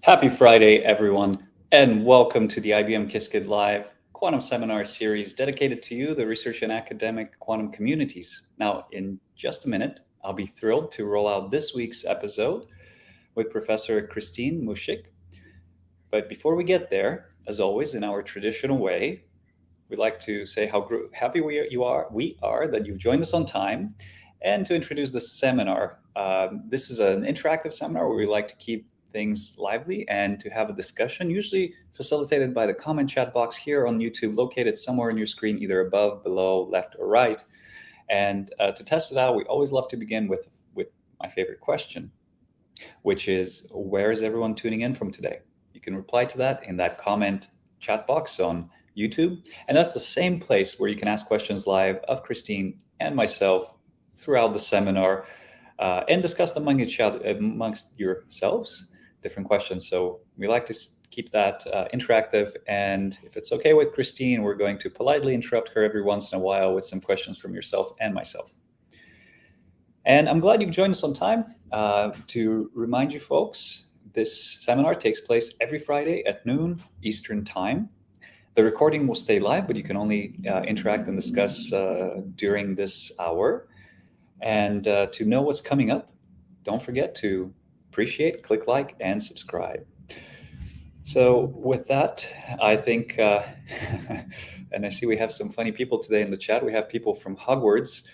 Happy Friday, everyone, and welcome to the IBM Qiskit Live Quantum Seminar Series dedicated to you, the research and academic quantum communities. Now, in just a minute, I'll be thrilled to roll out this week's episode with Professor Christine Muschik. But before we get there, as always, in our traditional way, we'd like to say how happy we are that you've joined us on time, and to introduce the seminar. This is an interactive seminar where we like to keep things lively and to have a discussion, usually facilitated by the comment chat box here on YouTube, located somewhere on your screen, either above, below, left, or right. And to test it out, we always love to begin with my favorite question, which is, where is everyone tuning in from today? You can reply to that in that comment chat box on YouTube. And that's the same place where you can ask questions live of Christine and myself throughout the seminar and discuss them amongst yourselves, different questions. So we like to keep that interactive. And if it's okay with Christine, we're going to politely interrupt her every once in a while with some questions from yourself and myself. And I'm glad you've joined us on time. To remind you folks, this seminar takes place every Friday at noon Eastern Time. The recording will stay live, but you can only interact and discuss during this hour. And to know what's coming up, don't forget to appreciate, click like, and subscribe. So with that, I think, and I see we have some funny people today in the chat. We have people from Hogwarts,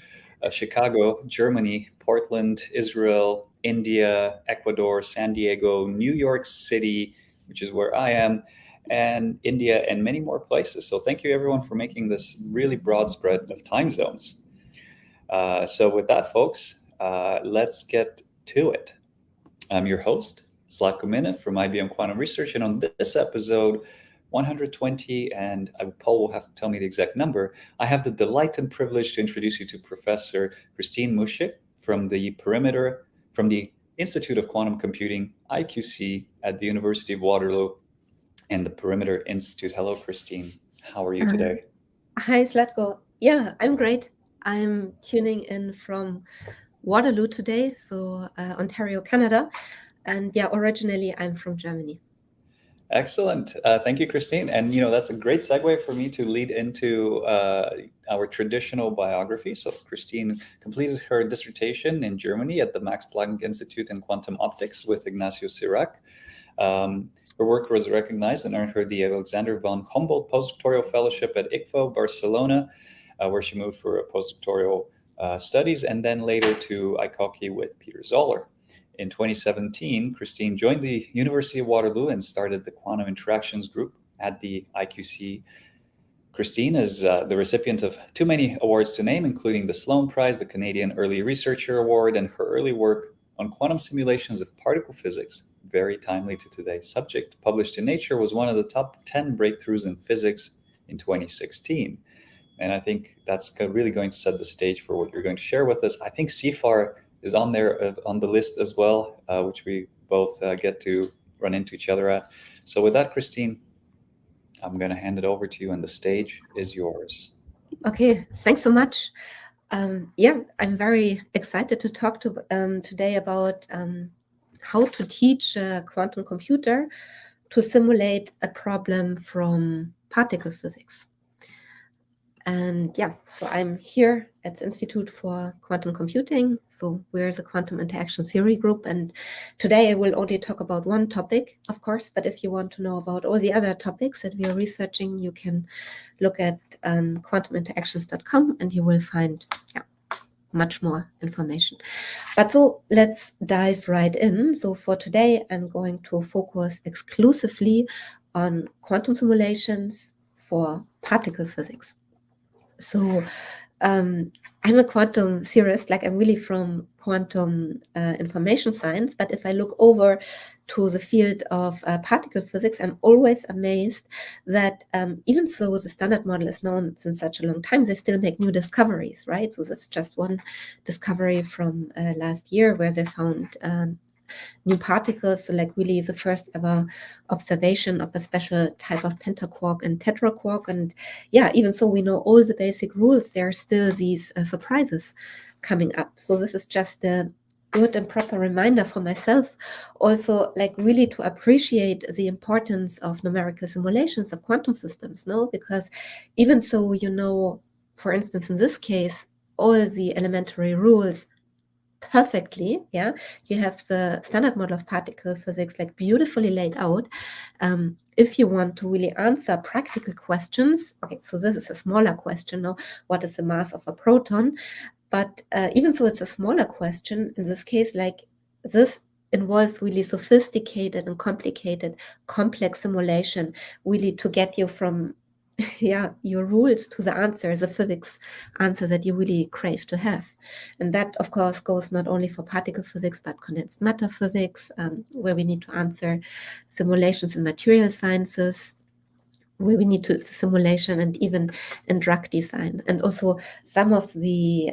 Chicago, Germany, Portland, Israel, India, Ecuador, San Diego, New York City, which is where I am, and India, and many more places. So thank you, everyone, for making this really broad spread of time zones. So with that, folks, let's get to it. I'm your host, Zlatko Minev from IBM Quantum Research, and on this episode 120, and Paul will have to tell me the exact number, I have the delight and privilege to introduce you to Professor Christine Muschik from the Institute of Quantum Computing, IQC, at the University of Waterloo and the Perimeter Institute. Hello, Christine. How are you today? Hi, Zlatko. Yeah, I'm great. I'm tuning in from Waterloo today, so Ontario, Canada. And yeah, originally I'm from Germany. Excellent. Thank you, Christine. And, that's a great segue for me to lead into our traditional biography. So Christine completed her dissertation in Germany at the Max Planck Institute in Quantum Optics with Ignacio Cirac. Her work was recognized and earned her the Alexander von Humboldt postdoctoral fellowship at ICFO, Barcelona, where she moved for a postdoctoral studies, and then later to ICOCI with Peter Zoller. In 2017, Christine joined the University of Waterloo and started the Quantum Interactions Group at the IQC. Christine is the recipient of too many awards to name, including the Sloan Prize, the Canadian Early Researcher Award, and her early work on quantum simulations of particle physics, very timely to today's subject, published in Nature, was one of the top 10 breakthroughs in physics in 2016. And I think that's really going to set the stage for what you're going to share with us. I think CFAR is on there on the list as well, which we both get to run into each other at. So with that, Christine, I'm going to hand it over to you, and the stage is yours. Okay, thanks so much. Yeah, I'm very excited to talk today about how to teach a quantum computer to simulate a problem from particle physics. And yeah, so I'm here at the Institute for Quantum Computing. So we're the Quantum Interaction Theory Group. And today I will only talk about one topic, of course. But if you want to know about all the other topics that we are researching, you can look at quantuminteractions.com and you will find much more information. But so let's dive right in. So for today, I'm going to focus exclusively on quantum simulations for particle physics. So I'm a quantum theorist, like I'm really from quantum information science. But if I look over to the field of particle physics, I'm always amazed that even though the standard model is known since such a long time, they still make new discoveries, right? So that's just one discovery from last year where they found new particles, so like really the first ever observation of a special type of pentaquark and Tetra Quark. And yeah, even so we know all the basic rules, there are still these surprises coming up. So this is just the good and proper reminder for myself also, like really to appreciate the importance of numerical simulations of quantum systems, no? Because even so, you know, for instance, in this case, all the elementary rules perfectly, yeah, you have the standard model of particle physics like beautifully laid out. If you want to really answer practical questions, okay, so this is a smaller question now, what is the mass of a proton? But even so, it's a smaller question in this case, like this involves really sophisticated and complicated, complex simulation, really to get you from your rules to the answer, the physics answer that you really crave to have. And that, of course, goes not only for particle physics, but condensed matter physics, where we need to answer simulations in material sciences, where we need to simulation, and even in drug design. And also some of the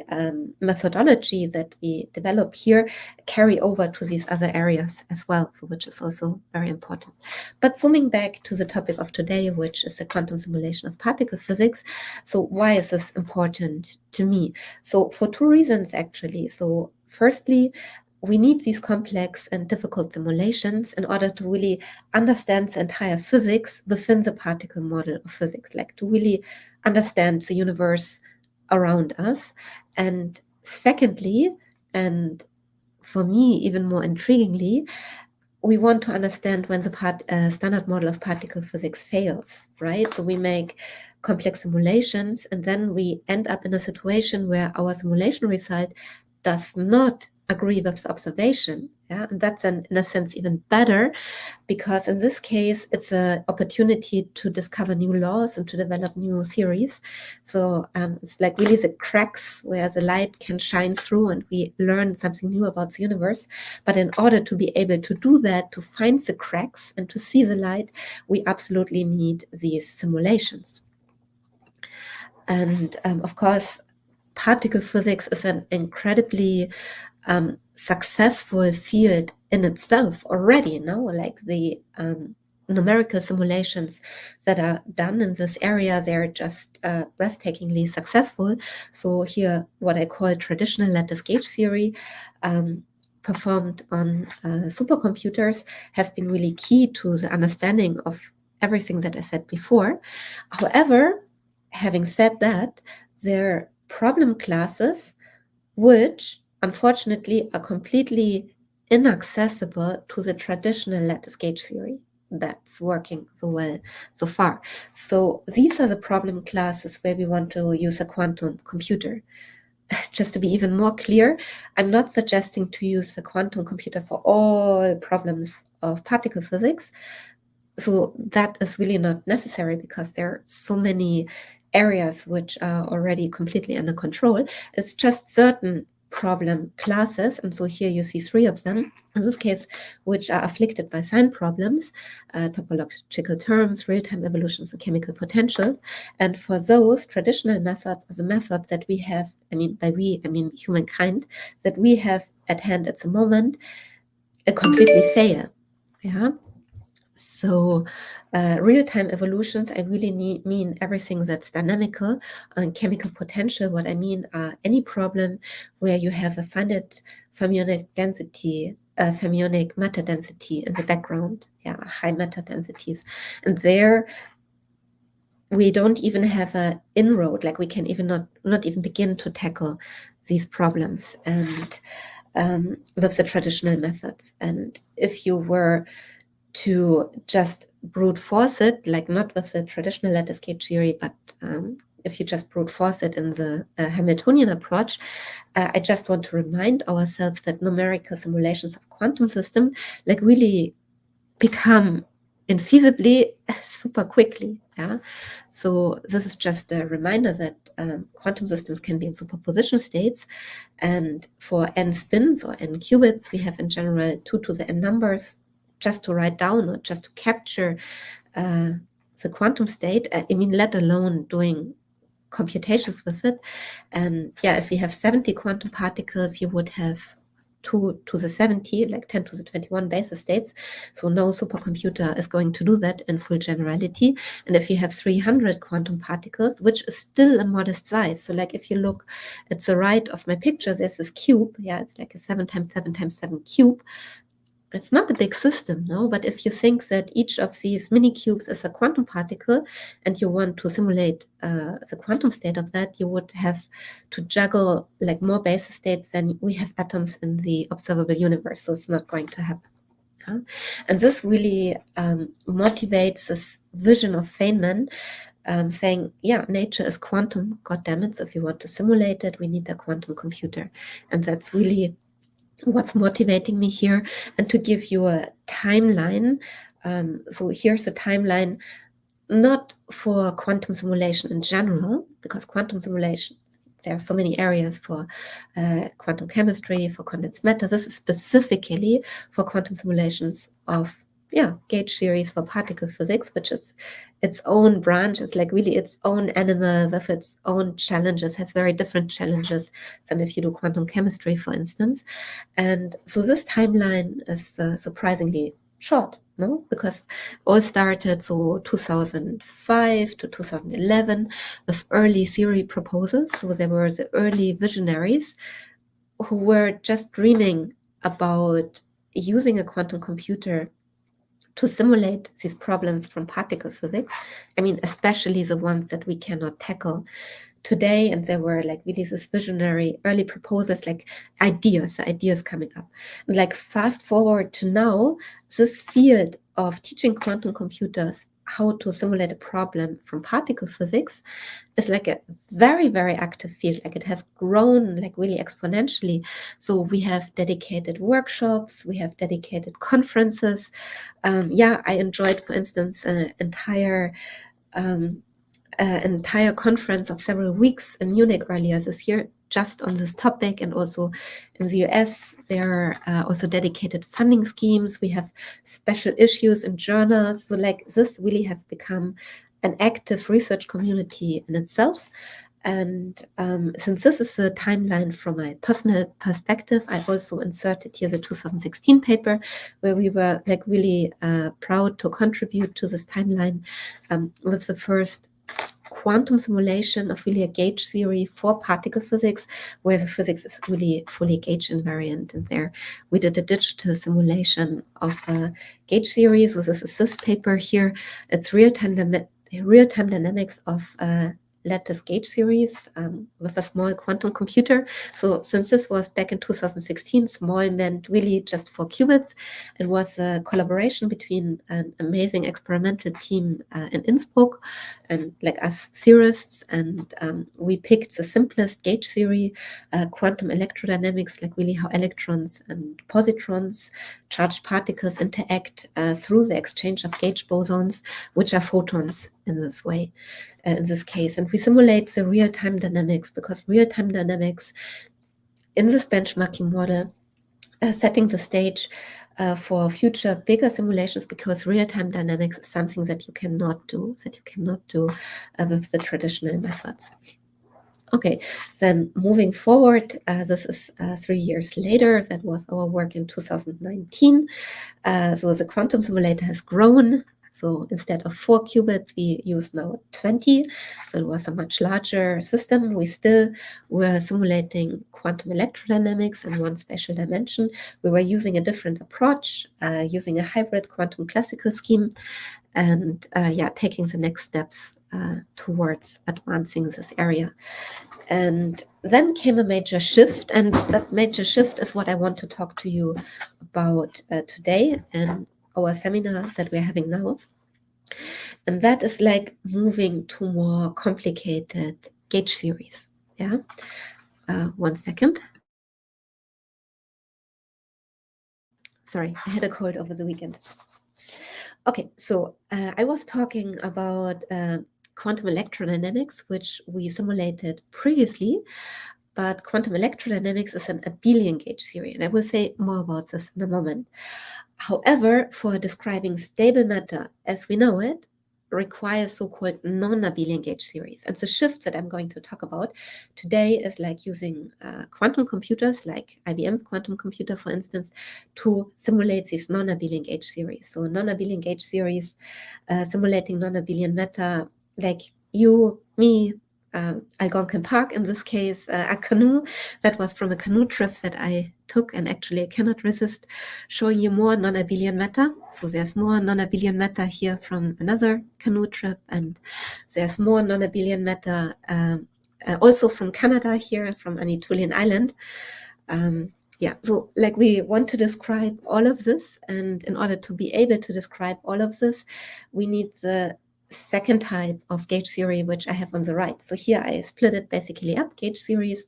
methodology that we develop here carry over to these other areas as well, so which is also very important. But zooming back to the topic of today, which is the quantum simulation of particle physics. So why is this important to me? So for two reasons, actually. So firstly, we need these complex and difficult simulations in order to really understand the entire physics within the particle model of physics, like to really understand the universe around us. And secondly, and for me even more intriguingly, we want to understand when the standard model of particle physics fails, right? So we make complex simulations, and then we end up in a situation where our simulation result does not agree with the observation. Yeah, and that's then, in a sense, even better, because in this case, it's an opportunity to discover new laws and to develop new theories. So it's like really the cracks where the light can shine through and we learn something new about the universe. But in order to be able to do that, to find the cracks and to see the light, we absolutely need these simulations. And of course, particle physics is an incredibly successful field in itself already, like the numerical simulations that are done in this area, they're just breathtakingly successful. So here, what I call traditional lattice gauge theory, performed on supercomputers, has been really key to the understanding of everything that I said before. However, having said that, there are problem classes which unfortunately are completely inaccessible to the traditional lattice gauge theory that's working so well so far. So these are the problem classes where we want to use a quantum computer. Just to be even more clear, I'm not suggesting to use a quantum computer for all problems of particle physics. So that is really not necessary because there are so many areas which are already completely under control. It's just certain problem classes, and so here you see 3 of them, in this case, which are afflicted by sign problems, topological terms, real-time evolutions, and chemical potential. And for those, traditional methods are the methods that we have, by we, I mean humankind, that we have at hand at the moment, completely fail. Yeah. So real-time evolutions, I really mean everything that's dynamical. And chemical potential, what I mean are any problem where you have a finite fermionic density, fermionic matter density in the background, high matter densities. And there we don't even have an inroad, like we can even not even begin to tackle these problems and with the traditional methods. And if you were to just brute force it, like not with the traditional lattice gauge theory, but if you just brute force it in the Hamiltonian approach, I just want to remind ourselves that numerical simulations of quantum systems like really become infeasibly super quickly. Yeah. So this is just a reminder that quantum systems can be in superposition states, and for n spins or n qubits, we have in general 2 to the n numbers just to write down or just to capture the quantum state, let alone doing computations with it. And if we have 70 quantum particles, you would have 2 to the 70, like 10 to the 21 basis states. So no supercomputer is going to do that in full generality. And if you have 300 quantum particles, which is still a modest size. So like if you look at the right of my picture, there's this cube. Yeah, it's like a 7 times 7 times 7 cube. It's not a big system, no? But if you think that each of these mini cubes is a quantum particle and you want to simulate the quantum state of that, you would have to juggle like more basis states than we have atoms in the observable universe. So it's not going to happen. And this really motivates this vision of Feynman, saying, yeah, nature is quantum, goddammit. So if you want to simulate it, we need a quantum computer. And that's really what's motivating me here. And to give you a timeline, so here's a timeline, not for quantum simulation in general, because quantum simulation, there are so many areas for quantum chemistry, for condensed matter. This is specifically for quantum simulations of gauge theories for particle physics, which is its own branch. It's like really its own animal with its own challenges, has very different challenges than if you do quantum chemistry, for instance. And so this timeline is surprisingly short, no? Because all started so 2005 to 2011 with early theory proposals. So there were the early visionaries who were just dreaming about using a quantum computer to simulate these problems from particle physics. I mean, especially the ones that we cannot tackle today. And there were like really this visionary early proposals, like ideas coming up. And like fast forward to now, this field of teaching quantum computers how to simulate a problem from particle physics is like a very, very active field. Like it has grown like really exponentially. So we have dedicated workshops, we have dedicated conferences. I enjoyed, for instance, an entire conference of several weeks in Munich earlier this year, just on this topic. And also in the US, there are also dedicated funding schemes. We have special issues in journals. So like this really has become an active research community in itself. And since this is a timeline from my personal perspective, I also inserted here the 2016 paper where we were like really proud to contribute to this timeline with the first quantum simulation of really a gauge theory for particle physics, where the physics is really fully gauge invariant. And there we did a digital simulation of gauge theory. So this is this paper here. It's real-time dynamics of lattice gauge theories with a small quantum computer. So since this was back in 2016, small meant really just 4 qubits. It was a collaboration between an amazing experimental team in Innsbruck and like us theorists, and we picked the simplest gauge theory, quantum electrodynamics, like really how electrons and positrons, charged particles interact through the exchange of gauge bosons, which are photons in this way, in this case. And we simulate the real-time dynamics, because real-time dynamics in this benchmarking model setting the stage for future bigger simulations, because real-time dynamics is something that you cannot do with the traditional methods. Okay, then moving forward, this is 3 years later. That was our work in 2019. So the quantum simulator has grown. So instead of 4 qubits, we use now 20. So it was a much larger system. We still were simulating quantum electrodynamics in one spatial dimension. We were using a different approach, using a hybrid quantum classical scheme, and taking the next steps towards advancing this area. And then came a major shift, and that major shift is what I want to talk to you about today and our seminars that we're having now. And that is like moving to more complicated gauge theories. Yeah. 1 second. Sorry, I had a cold over the weekend. Okay, so I was talking about quantum electrodynamics, which we simulated previously. But quantum electrodynamics is an abelian gauge theory, and I will say more about this in a moment. However, for describing stable matter as we know it, requires so-called non-abelian gauge theories. And the shift that I'm going to talk about today is like using quantum computers, like IBM's quantum computer, for instance, to simulate these non-abelian gauge theories. So non-abelian gauge theories, simulating non-abelian matter, like you, me, Algonquin Park, in this case, a canoe. That was from a canoe trip that I took, and actually I cannot resist showing you more non-abelian matter. So there's more non-abelian matter here from another canoe trip, and there's more non-abelian matter also from Canada here, from Anatolian Island. Yeah, so like we want to describe all of this, and in order to be able to describe all of this, we need the second type of gauge theory, which I have on the right. So here I split it basically up, gauge theories,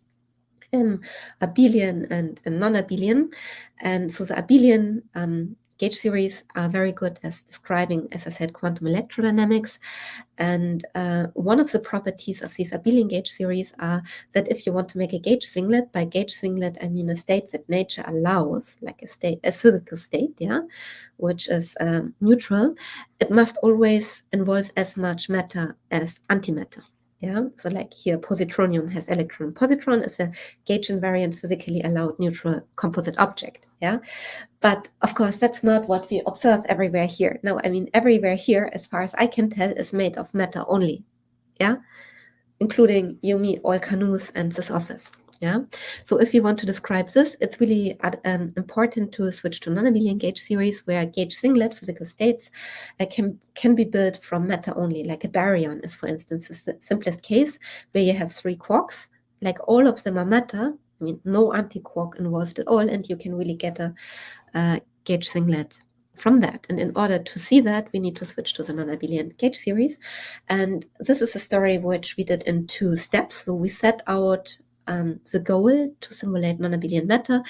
abelian and non-abelian. And so the abelian gauge theories are very good as describing, as I said, quantum electrodynamics. And one of the properties of these abelian gauge theories are that if you want to make a gauge singlet, by gauge singlet I mean a state that nature allows, like a physical state, yeah, which is neutral, it must always involve as much matter as antimatter. Yeah, so like here, positronium has electron. Positron is a gauge invariant, physically allowed neutral composite object. Yeah, but of course, that's not what we observe everywhere here. No, I mean, everywhere here, as far as I can tell, is made of matter only. Yeah, including you, me, all canoes, and this office. Yeah, so if you want to describe this, it's really important to switch to non-abelian gauge theories, where gauge singlet physical states can be built from matter only. Like a baryon is, for instance, the simplest case, where you have 3 quarks, like all of them are matter. I mean, no antiquark involved at all, and you can really get a gauge singlet from that. And in order to see that, we need to switch to the non-abelian gauge series. And this is a story which we did in 2 steps. So we set out the goal to simulate non-abelian matter,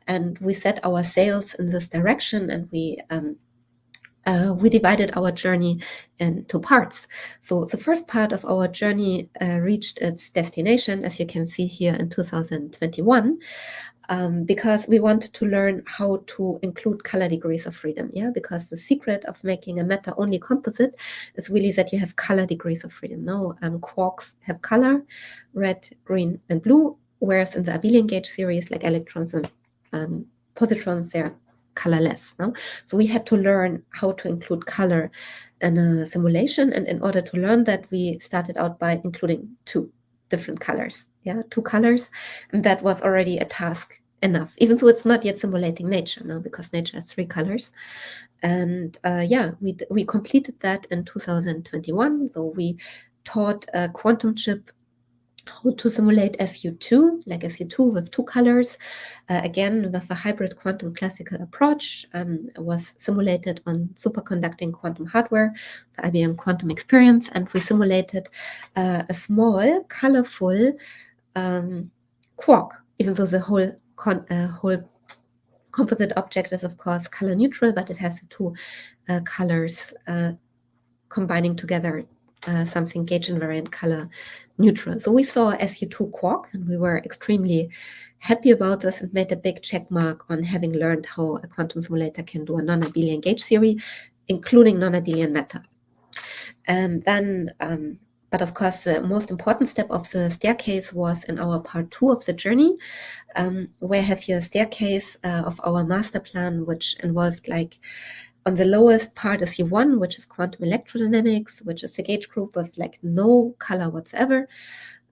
and we set our sails in this direction, and we divided our journey into parts. So the first part of our journey reached its destination, as you can see here, in 2021. Because we wanted to learn how to include color degrees of freedom, yeah? Because the secret of making a matter-only composite is really that you have color degrees of freedom. Now, quarks have color, red, green, and blue, whereas in the abelian gauge series, like electrons and positrons, they're colorless. No? So we had to learn how to include color in a simulation, and in order to learn that, we started out by including 2 different colors. Yeah, 2 colors, and that was already a task enough, even though it's not yet simulating nature now, because nature has 3 colors. And yeah, we completed that in 2021. So we taught a quantum chip how to simulate SU2, like SU2 with 2 colors. Again, with a hybrid quantum classical approach, was simulated on superconducting quantum hardware, the IBM quantum experience, and we simulated a small, colorful quark, even though the whole composite object is, of course, color neutral, but it has the 2 colors combining together, something gauge invariant color neutral. So we saw SU2 quark, and we were extremely happy about this and made a big check mark on having learned how a quantum simulator can do a non-abelian gauge theory, including non-abelian matter. And then, but of course, the most important step of the staircase was in our part 2 of the journey, where I have here a staircase of our master plan, which involved, like, on the lowest part is U1, which is quantum electrodynamics, which is a gauge group with like no color whatsoever.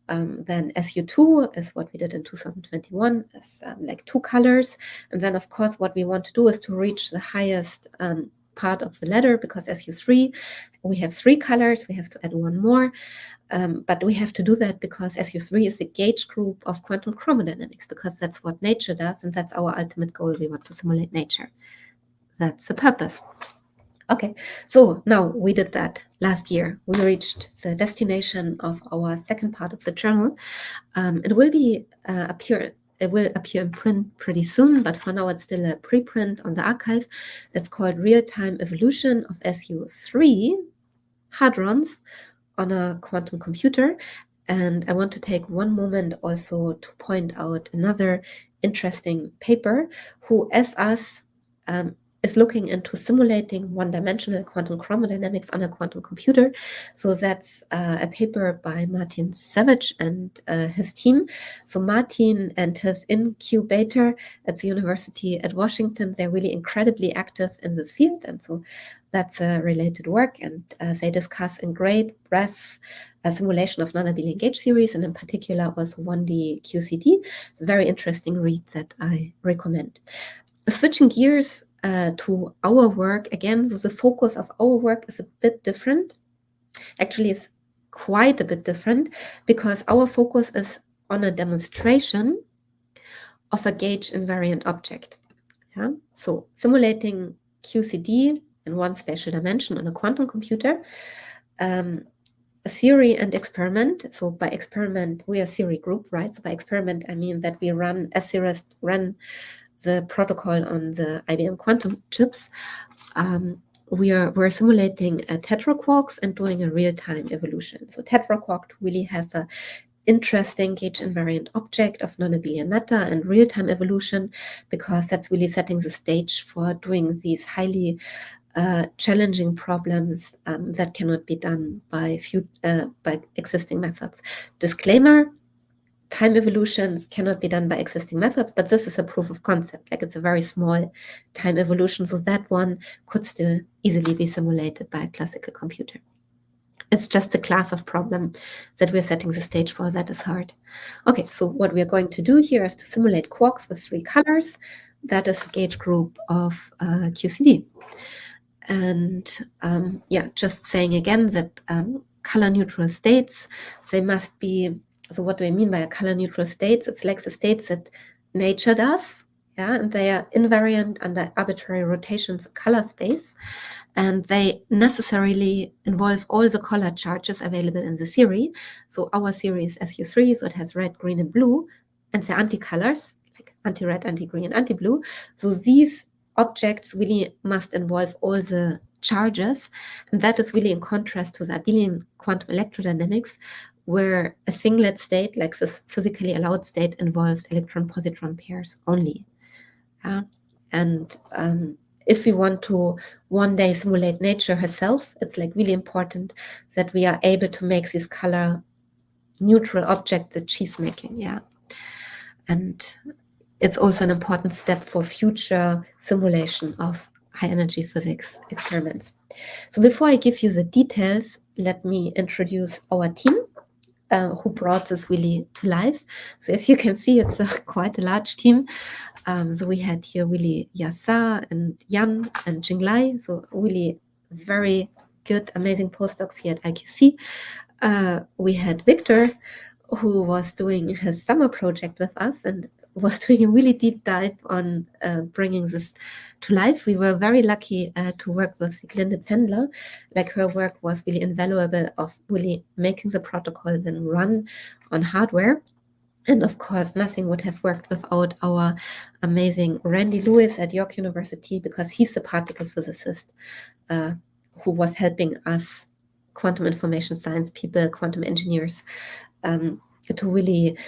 Then SU2 is what we did in 2021, is like 2 colors. And then, of course, what we want to do is to reach the highest part of the ladder, because SU3, we have 3 colors, we have to add 1 more. But we have to do that because SU3 is the gauge group of quantum chromodynamics, because that's what nature does, and that's our ultimate goal. We want to simulate nature. That's the purpose. Okay, so now we did that last year. We reached the destination of our second part of the journal. It will appear in print pretty soon, but for now it's still a preprint on the archive. It's called RealTime Evolution of SU3 hadrons on a quantum computer. And I want to take one moment also to point out another interesting paper who, as us, is looking into simulating one-dimensional quantum chromodynamics on a quantum computer. So that's a paper by Martin Savage and his team. So Martin and his incubator at the University at Washington, they're really incredibly active in this field. And so that's a related work. And they discuss in great breadth a simulation of non-abelian gauge series, and in particular was 1D QCD. It's a very interesting read that I recommend. Switching gears to our work again, so the focus of our work is a bit different. Actually, it's quite a bit different because our focus is on a demonstration of a gauge invariant object. Yeah? So simulating QCD in one spatial dimension on a quantum computer, theory and experiment. So by experiment, we are a theory group, right? So by experiment, I mean that we run, as theorists run the protocol on the IBM quantum chips. We're simulating Tetra Quarks and doing a real-time evolution. So Tetra Quark really have a interesting gauge invariant object of non-abelian matter and real-time evolution, because that's really setting the stage for doing these highly challenging problems that cannot be done by existing methods. Disclaimer: time evolutions cannot be done by existing methods, but this is a proof of concept. Like, it's a very small time evolution, so that one could still easily be simulated by a classical computer. It's just a class of problem that we're setting the stage for that is hard. Okay, so what we're going to do here is to simulate quarks with 3 colors. That is the gauge group of QCD. And yeah, just saying again that color neutral states, they must be, so what do I mean by a color neutral states? It's like the states that nature does, yeah, and they are invariant under arbitrary rotations of color space, and they necessarily involve all the color charges available in the theory. So our theory is SU3, so it has red, green, and blue, and the anti-colors, like anti-red, anti-green, and anti-blue. So these objects really must involve all the charges, and that is really in contrast to the abelian quantum electrodynamics, where a singlet state, like this physically allowed state, involves electron-positron pairs only. And if we want to one day simulate nature herself, it's like really important that we are able to make these color neutral objects that she's making, yeah. And it's also an important step for future simulation of high energy physics experiments. So before I give you the details, let me introduce our team who brought this really to life. So as you can see, it's quite a large team. So we had here really Yasa and Jan and Jinglai, so really very good, amazing postdocs here at IQC. We had Victor, who was doing his summer project with us and was doing a really deep dive on bringing this to life. We were very lucky to work with Sieglinde Pfändler. Like, her work was really invaluable of really making the protocol then run on hardware. And of course, nothing would have worked without our amazing Randy Lewis at York University, because he's the particle physicist who was helping us, quantum information science people, quantum engineers, to really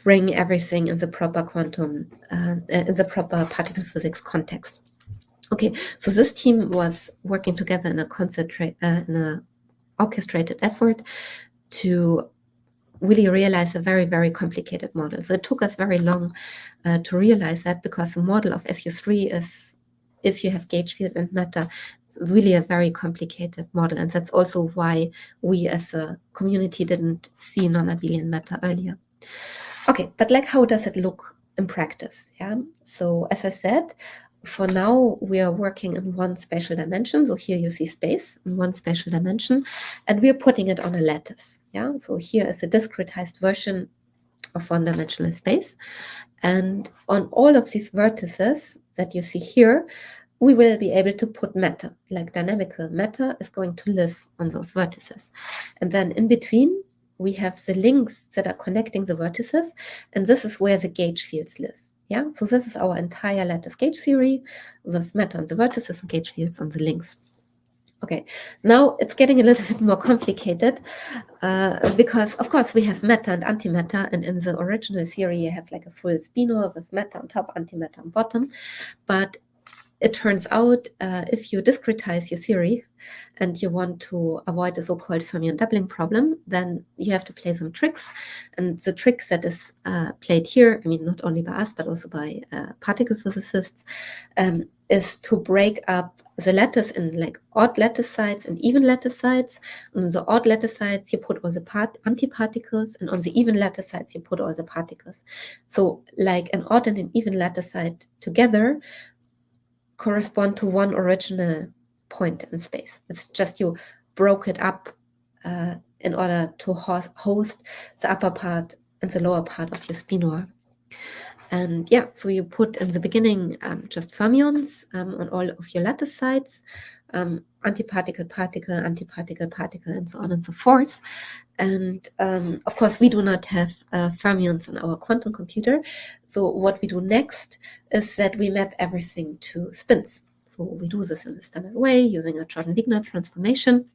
bring everything in the proper quantum, in the proper particle physics context. Okay, so this team was working together in a orchestrated effort to really realize a very, very complicated model. So it took us very long to realize that, because the model of SU3 is, if you have gauge fields and matter, it's really a very complicated model. And that's also why we as a community didn't see non-abelian matter earlier. Okay, but like, how does it look in practice? Yeah. So as I said, for now, we are working in one spatial dimension. So here you see space in one spatial dimension, and we are putting it on a lattice. Yeah. So here is a discretized version of one-dimensional space. And on all of these vertices that you see here, we will be able to put matter, like dynamical matter is going to live on those vertices. And then in between, we have the links that are connecting the vertices, and this is where the gauge fields live. Yeah, so this is our entire lattice gauge theory with matter on the vertices and gauge fields on the links. Okay, now it's getting a little bit more complicated because, of course, we have matter and antimatter, and in the original theory, you have like a full spinor with matter on top, antimatter on bottom. But it turns out if you discretize your theory and you want to avoid the so-called fermion doubling problem, then you have to play some tricks. And the tricks that is played here, I mean, not only by us, but also by particle physicists, is to break up the lattice in like odd lattice sites and even lattice sites. On the odd lattice sites, you put all the antiparticles, and on the even lattice sites, you put all the particles. So like an odd and an even lattice site together correspond to one original point in space. It's just you broke it up in order to host the upper part and the lower part of your spinor. And yeah, so you put in the beginning just fermions on all of your lattice sites, antiparticle, particle, antiparticle, particle, and so on and so forth. And of course, we do not have fermions on our quantum computer. So what we do next is that we map everything to spins. So we do this in the standard way using a Jordan-Wigner transformation.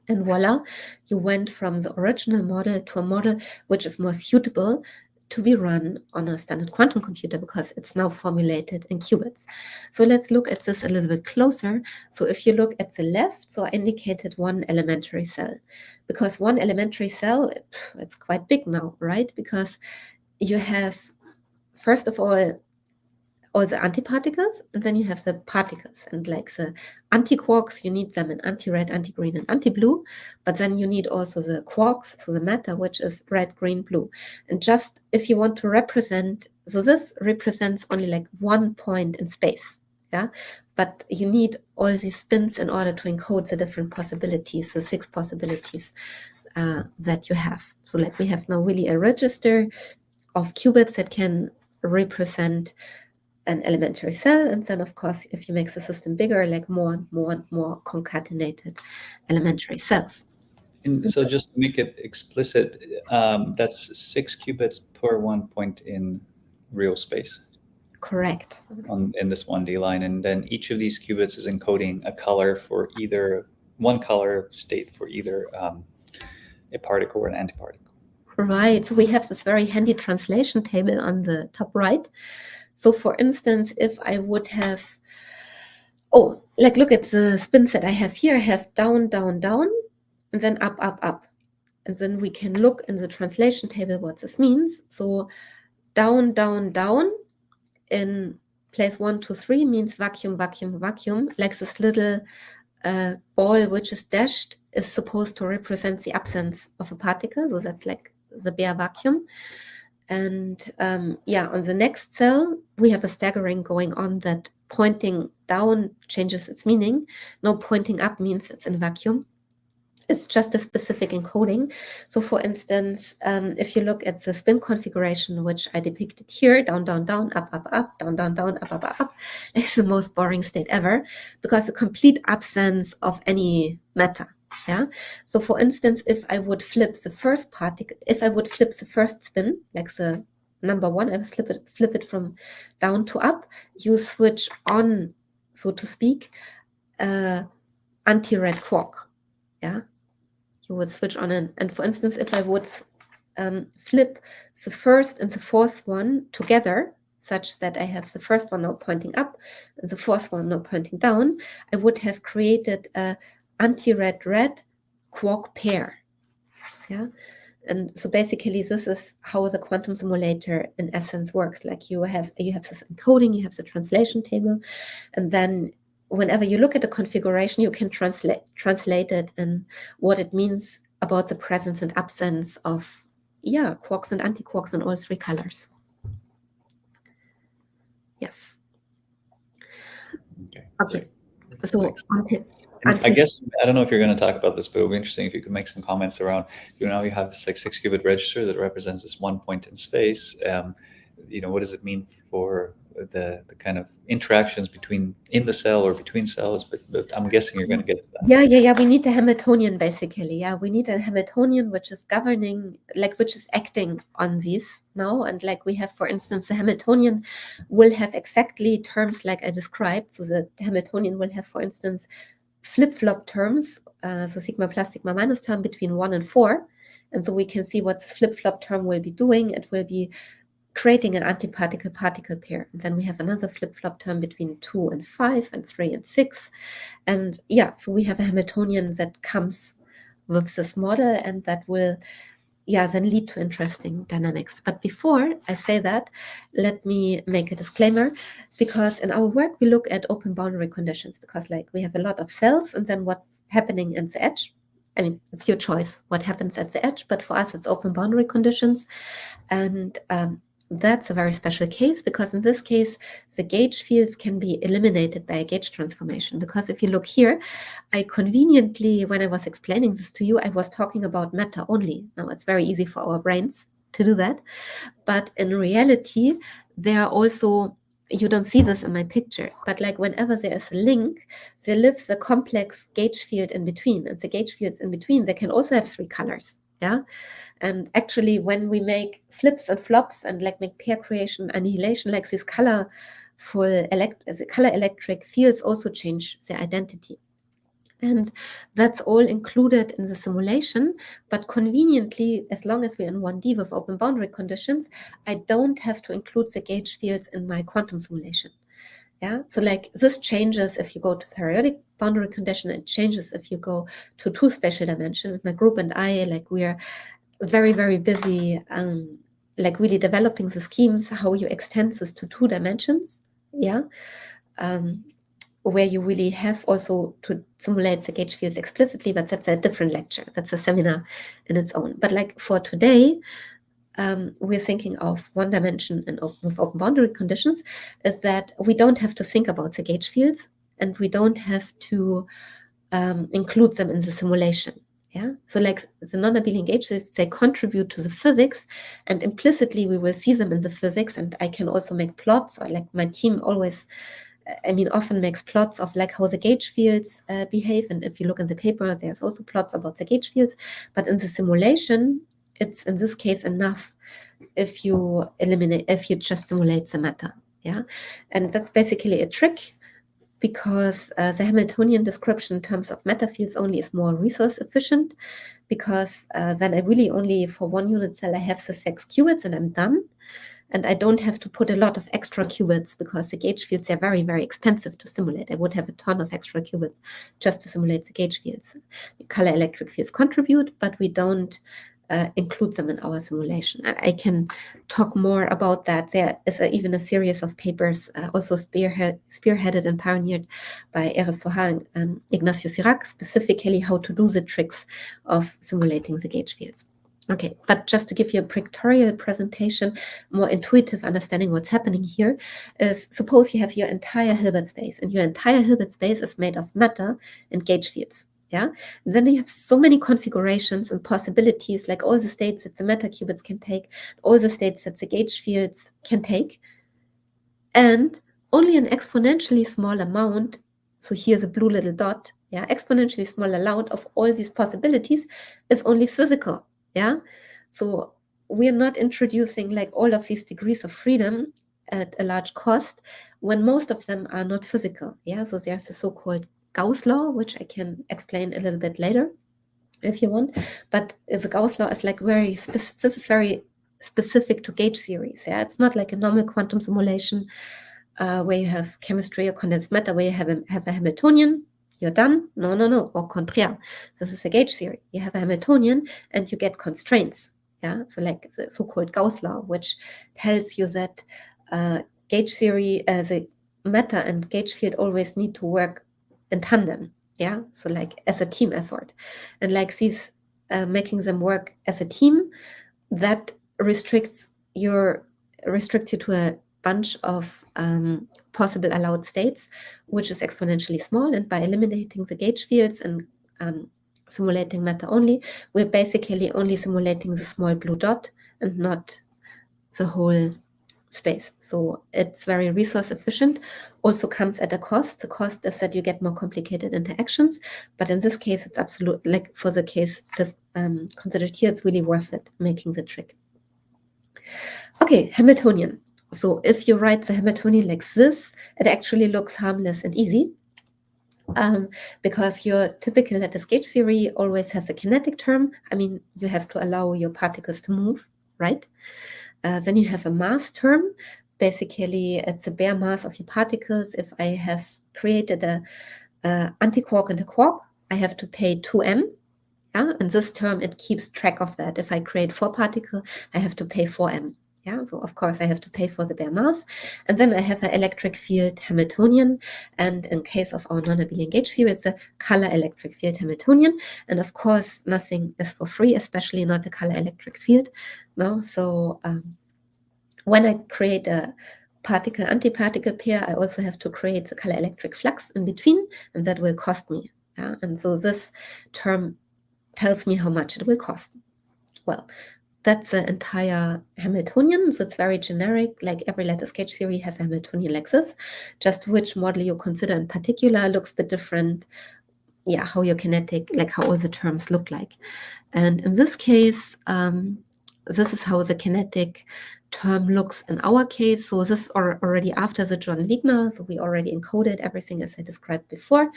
And voila, you went from the original model to a model which is more suitable to be run on a standard quantum computer because it's now formulated in qubits. So let's look at this a little bit closer. So if you look at the left, so I indicated one elementary cell, because one elementary cell, it's quite big now, right? Because you have, first of all the antiparticles, and then you have the particles. And like the antiquarks, you need them in anti-red, anti-green, and anti-blue. But then you need also the quarks, so the matter, which is red, green, blue. And just if you want to represent, so this represents only like one point in space. Yeah, but you need all these spins in order to encode the different possibilities, the 6 possibilities that you have. So like we have now really a register of qubits that can represent an elementary cell, and then of course if you make the system bigger, like more and more and more concatenated elementary cells. And so just to make it explicit, that's 6 qubits per one point in real space. Correct. In this 1D line, and then each of these qubits is encoding a color for either one color state for either a particle or an antiparticle. Right. So we have this very handy translation table on the top right. So for instance, if I would have, like look at the spins that I have here. I have down, down, down, and then up, up, up. And then we can look in the translation table what this means. So down, down, down in place 1, 2, 3 means vacuum, vacuum, vacuum. Like this little ball which is dashed is supposed to represent the absence of a particle. So that's like the bare vacuum. And on the next cell, we have a staggering going on that pointing down changes its meaning. No, pointing up means it's in vacuum. It's just a specific encoding. So for instance, if you look at the spin configuration, which I depicted here, down, down, down, up, up, up, down, down, down, up, up, up, it's the most boring state ever because the complete absence of any matter. Yeah. So for instance, if I would flip the first particle, if I would flip the first spin, like the number 1, I would flip it from down to up, you switch on, so to speak, anti-red quark. Yeah. You would switch on and for instance, if I would flip the first and the fourth one together, such that I have the first one now pointing up and the fourth one now pointing down, I would have created a anti-red-red quark pair. Yeah, and so basically this is how the quantum simulator in essence works. Like you have this encoding, you have the translation table, and then whenever you look at the configuration, you can translate it and what it means about the presence and absence of quarks and antiquarks in all 3 colors. Yes. Okay. So I guess I don't know if you're going to talk about this, but it would be interesting if you could make some comments around. You have this like 6 qubit register that represents this one point in space. What does it mean for the kind of interactions in the cell or between cells? But I'm guessing you're going to get to that. Yeah. We need a Hamiltonian basically. Yeah, we need a Hamiltonian which is governing, which is acting on these now. And like we have, for instance, the Hamiltonian will have exactly terms like I described. So the Hamiltonian will have, for instance, flip-flop terms, so sigma plus, sigma minus term between 1 and 4. And so we can see what this flip-flop term will be doing. It will be creating an antiparticle-particle pair. And then we have another flip-flop term between 2 and 5 and 3 and 6. And yeah, so we have a Hamiltonian that comes with this model, and that will then lead to interesting dynamics. But before I say that, let me make a disclaimer, because in our work we look at open boundary conditions, because like we have a lot of cells, and then what's happening at the edge, I mean, it's your choice what happens at the edge, but for us it's open boundary conditions. And that's a very special case, because in this case the gauge fields can be eliminated by a gauge transformation. Because if you look here, I conveniently, when I was explaining this to you, I was talking about matter only. Now it's very easy for our brains to do that, but in reality there are also, you don't see this in my picture, but like whenever there is a link, there lives a complex gauge field in between, and the gauge fields in between, they can also have 3 colors. Yeah. And actually, when we make flips and flops and like make pair creation, annihilation, like these color electric fields also change their identity. And that's all included in the simulation. But conveniently, as long as we're in 1D with open boundary conditions, I don't have to include the gauge fields in my quantum simulation. Yeah, so like this changes if you go to periodic boundary condition. It changes if you go to 2 spatial dimension. My group and I, like, we are very, very busy, like really developing the schemes, how you extend this to 2 dimensions. Yeah, where you really have also to simulate the gauge fields explicitly, but that's a different lecture. That's a seminar in its own. But like for today, we're thinking of 1 dimension and with open boundary conditions, is that we don't have to think about the gauge fields, and we don't have to include them in the simulation. Yeah, so like the non-abelian gauges, they contribute to the physics, and implicitly we will see them in the physics. And I can also make plots, or like my team always, often makes plots of like how the gauge fields behave. And if you look in the paper, there's also plots about the gauge fields. But in the simulation, it's in this case enough if you just simulate the matter. Yeah, and that's basically a trick, because the Hamiltonian description in terms of matter fields only is more resource efficient, because then I really only for 1 unit cell I have the 6 qubits and I'm done. And I don't have to put a lot of extra qubits, because the gauge fields are very, very expensive to simulate. I would have a ton of extra qubits just to simulate the gauge fields. The color electric fields contribute, but we don't include them in our simulation. I can talk more about that. There is even a series of papers also spearheaded and pioneered by Eres Soha and Ignacio Sirac, specifically how to do the tricks of simulating the gauge fields. Okay, but just to give you a pictorial presentation, more intuitive understanding what's happening here is, suppose you have your entire Hilbert space, and your entire Hilbert space is made of matter and gauge fields. Yeah, and then you have so many configurations and possibilities, like all the states that the matter qubits can take, all the states that the gauge fields can take, and only an exponentially small amount. So here's a blue little dot. Yeah, exponentially small amount of all these possibilities is only physical. Yeah, so we're not introducing like all of these degrees of freedom at a large cost, when most of them are not physical. Yeah, so there's the so-called Gauss law, which I can explain a little bit later if you want. But the Gauss law is like this is very specific to gauge theories. Yeah, it's not like a normal quantum simulation where you have chemistry or condensed matter, where you have a Hamiltonian, you're done. No, au contraire. This is a gauge theory. You have a Hamiltonian and you get constraints. Yeah, so like the so-called Gauss law, which tells you that gauge theory, the matter and gauge field always need to work in tandem. Yeah, so like as a team effort, and like these making them work as a team, that restricts you to a bunch of possible allowed states, which is exponentially small. And by eliminating the gauge fields and simulating matter only, we're basically only simulating the small blue dot and not the whole space. So it's very resource efficient, also comes at a cost. The cost is that you get more complicated interactions, but in this case it's absolute, like for the case just considered here, it's really worth it making the trick. Okay, Hamiltonian. So if you write the Hamiltonian like this, it actually looks harmless and easy, because your typical lattice gauge theory always has a kinetic term. I mean, you have to allow your particles to move, right? Then you have a mass term. Basically, it's the bare mass of your particles. If I have created a antiquark and a quark, I have to pay 2m. Yeah, and this term, it keeps track of that. If I create 4 particles, I have to pay 4m. Yeah, so of course I have to pay for the bare mass. And then I have an electric field Hamiltonian. And in case of our non-abelian gauge theory, it's a color electric field Hamiltonian. And of course, nothing is for free, especially not a color electric field. No, so when I create a particle-antiparticle pair, I also have to create the color electric flux in between, and that will cost me. Yeah? And so this term tells me how much it will cost. Well, that's the entire Hamiltonian, so it's very generic, like every lattice gauge theory has a Hamiltonian like this. Just which model you consider in particular looks a bit different. Yeah, how your kinetic, like how all the terms look like. And in this case, this is how the kinetic term looks in our case. So this is already after the John Wigner, so we already encoded everything as I described before.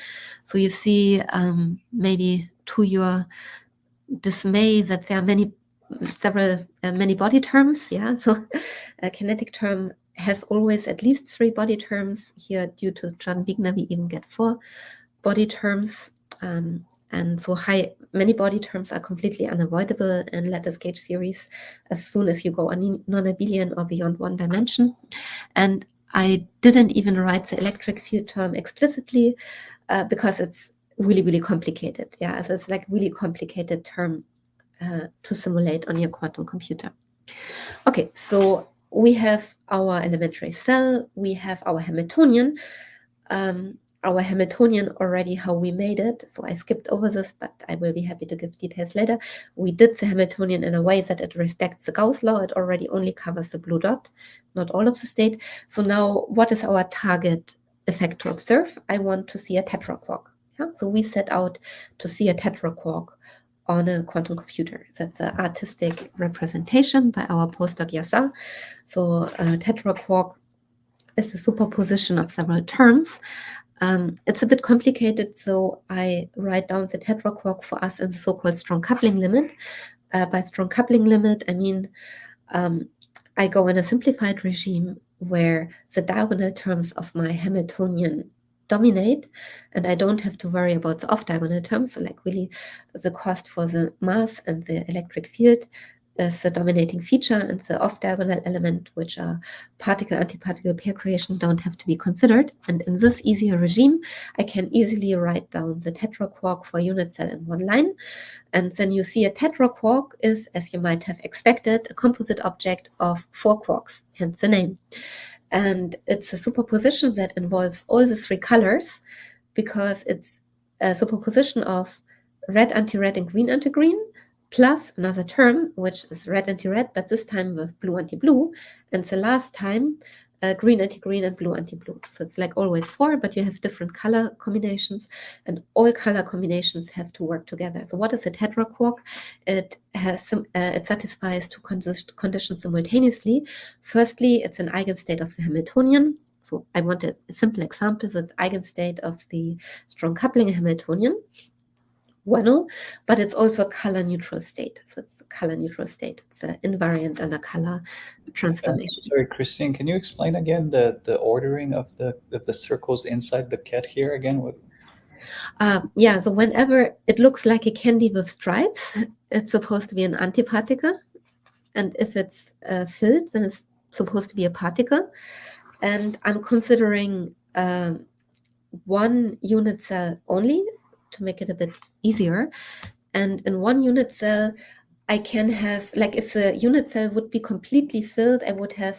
So you see, maybe to your dismay, that there are many body terms. Yeah, so a kinetic term has always at least 3 body terms. Here, due to John Wigner, we even get 4 body terms. And so many body terms are completely unavoidable in lattice gauge theories as soon as you go on non-abelian or beyond 1 dimension. And I didn't even write the electric field term explicitly because it's really, really complicated. Yeah, so it's like really complicated term to simulate on your quantum computer. Okay, so we have our elementary cell, we have our Hamiltonian. Our Hamiltonian already, how we made it. So I skipped over this, but I will be happy to give details later. We did the Hamiltonian in a way that it respects the Gauss law. It already only covers the blue dot, not all of the state. So now what is our target effect to observe? I want to see a Tetra Quark. Yeah? So we set out to see a Tetra Quark on a quantum computer. That's an artistic representation by our postdoc Yasa. So Tetra Quark is the superposition of several terms. It's a bit complicated, so I write down the Tetra Quark for us in the so-called strong coupling limit. By strong coupling limit, I mean I go in a simplified regime where the diagonal terms of my Hamiltonian dominate, and I don't have to worry about the off-diagonal terms, so like really the cost for the mass and the electric field is the dominating feature, and the off-diagonal element, which are particle-antiparticle pair creation, don't have to be considered. And in this easier regime, I can easily write down the Tetra Quark for unit cell in one line. And then you see a Tetra Quark is, as you might have expected, a composite object of 4 quarks, hence the name. And it's a superposition that involves all the 3 colors, because it's a superposition of red anti-red and green anti-green, plus another term, which is red anti-red, but this time with blue anti-blue, and the last time green anti-green and blue anti-blue. So it's like always 4, but you have different color combinations, and all color combinations have to work together. So what is a Tetra Quark? It has it satisfies 2 conditions simultaneously. Firstly, it's an eigenstate of the Hamiltonian. So I want a simple example. So it's eigenstate of the strong coupling Hamiltonian. Bueno, but it's also a color neutral state. So it's a color neutral state. It's an invariant under color transformation. Sorry, Christine, can you explain again the ordering of the circles inside the ket here again? Yeah, so whenever it looks like a candy with stripes, it's supposed to be an antiparticle. And if it's filled, then it's supposed to be a particle. And I'm considering 1 unit cell only to make it a bit easier. And in 1 unit cell, I can have, like if the unit cell would be completely filled, I would have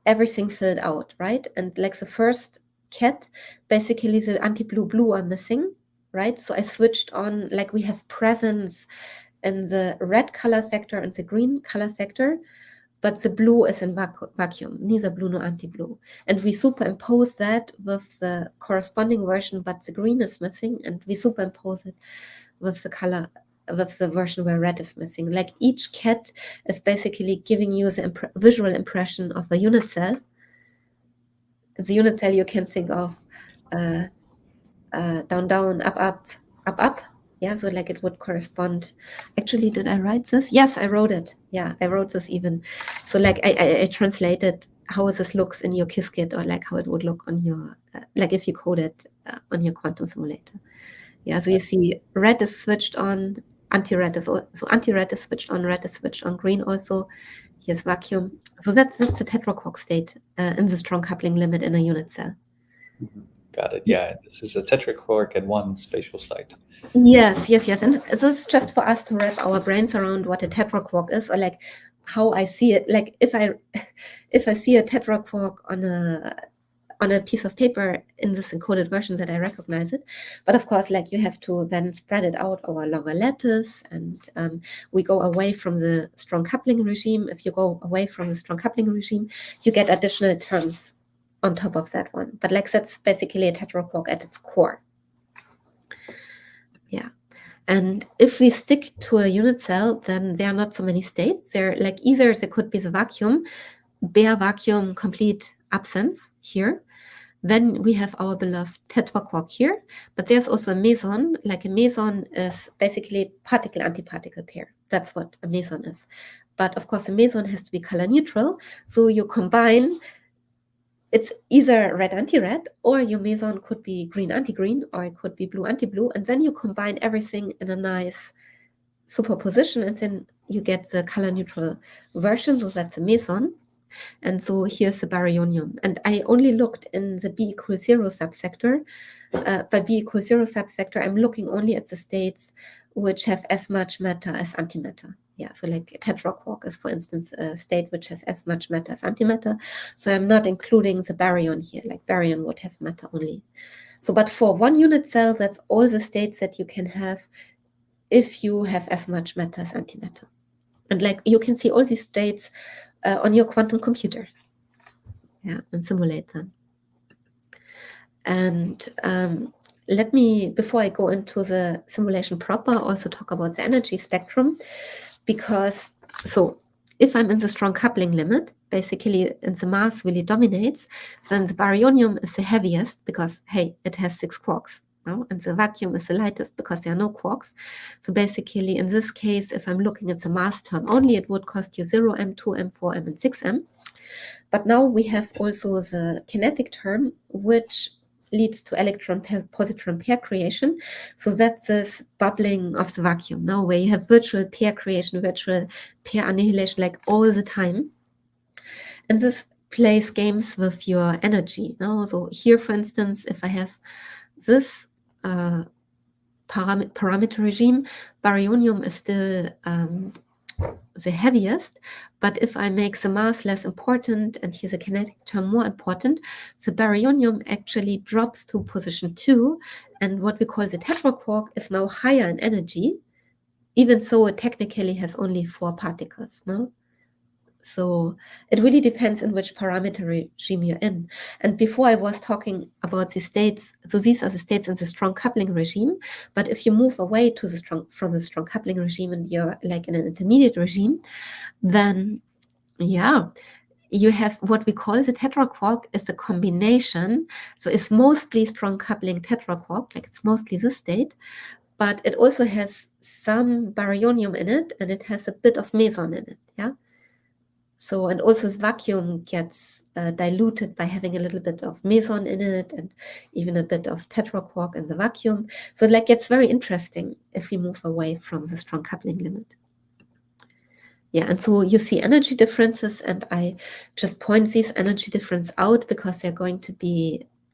everything filled out, right? And like the first ket, basically the anti-blue are missing, right? So I switched on, like we have presence in the red color sector and the green color sector, but the blue is in vacuum, neither blue nor anti-blue. And we superimpose that with the corresponding version, but the green is missing, and we superimpose it with the color, with the version where red is missing. Like each ket is basically giving you the visual impression of a unit cell. And the unit cell you can think of down, down, up, up, up, up. Yeah, so like it would correspond. Actually, did I write this? Yes, I wrote it. Yeah, I wrote this even. So like I translated how this looks in your Qiskit, or like how it would look on your, like if you code it on your quantum simulator. Yeah, so you see red is switched on, anti-red is, so anti-red is switched on, red is switched on, green also. Here's vacuum. So that's the Tetra Quark state in the strong coupling limit in a unit cell. Got it. Yeah, this is a Tetra Quark at one spatial site. Yes. And this is just for us to wrap our brains around what a Tetra Quark is, or like how I see it. Like if I see a Tetra Quark on a piece of paper in this encoded version, that I recognize it. But of course, like you have to then spread it out over a longer lattice, and we go away from the strong coupling regime. If you go away from the strong coupling regime, you get additional terms on top of that one. But like that's basically a Tetra Quark at its core. Yeah. And if we stick to a unit cell, then there are not so many states. There, like either there could be the vacuum, bare vacuum, complete absence here. Then we have our beloved Tetra Quark here, but there's also a meson. Like a meson is basically particle-antiparticle pair. That's what a meson is. But of course, a meson has to be color neutral. So you combine, it's either red anti-red, or your meson could be green anti-green, or it could be blue anti-blue. And then you combine everything in a nice superposition, and then you get the color neutral version. So that's a meson. And so here's the baryonium. And I only looked in the B equals 0 subsector. By B equals 0 subsector, I'm looking only at the states which have as much matter as antimatter. Yeah, so like Tetra Quark is, for instance, a state which has as much matter as antimatter. So I'm not including the baryon here, like baryon would have matter only. So, but for one unit cell, that's all the states that you can have if you have as much matter as antimatter. And like you can see all these states on your quantum computer, yeah, and simulate them. And let me, before I go into the simulation proper, also talk about the energy spectrum, because so if I'm in the strong coupling limit, basically, and the mass really dominates, then the baryonium is the heaviest because, hey, it has 6 quarks. No? And the vacuum is the lightest because there are no quarks. So basically, in this case, if I'm looking at the mass term only, it would cost you 0m, 2m, 4m, and 6m. But now we have also the kinetic term, which leads to electron-positron pair creation. So that's this bubbling of the vacuum, now where you have virtual pair creation, virtual pair annihilation, like all the time. And this plays games with your energy. No? So here, for instance, if I have this parameter regime, baryonium is still the heaviest, but if I make the mass less important and here's a kinetic term more important, the baryonium actually drops to position 2, and what we call the Tetra Quark is now higher in energy, even though it technically has only 4 particles. No? So it really depends in which parameter regime you're in. And before I was talking about the states, so these are the states in the strong coupling regime. But if you move away to from the strong coupling regime and you're like in an intermediate regime, then yeah, you have what we call the Tetra Quark is a combination. So it's mostly strong coupling Tetra Quark, like it's mostly this state, but it also has some baryonium in it, and it has a bit of meson in it. Yeah. So, and also this vacuum gets diluted by having a little bit of meson in it and even a bit of Tetra Quark in the vacuum. So it like gets very interesting if we move away from the strong coupling limit. Yeah, and so you see energy differences, and I just point these energy differences out because they're going to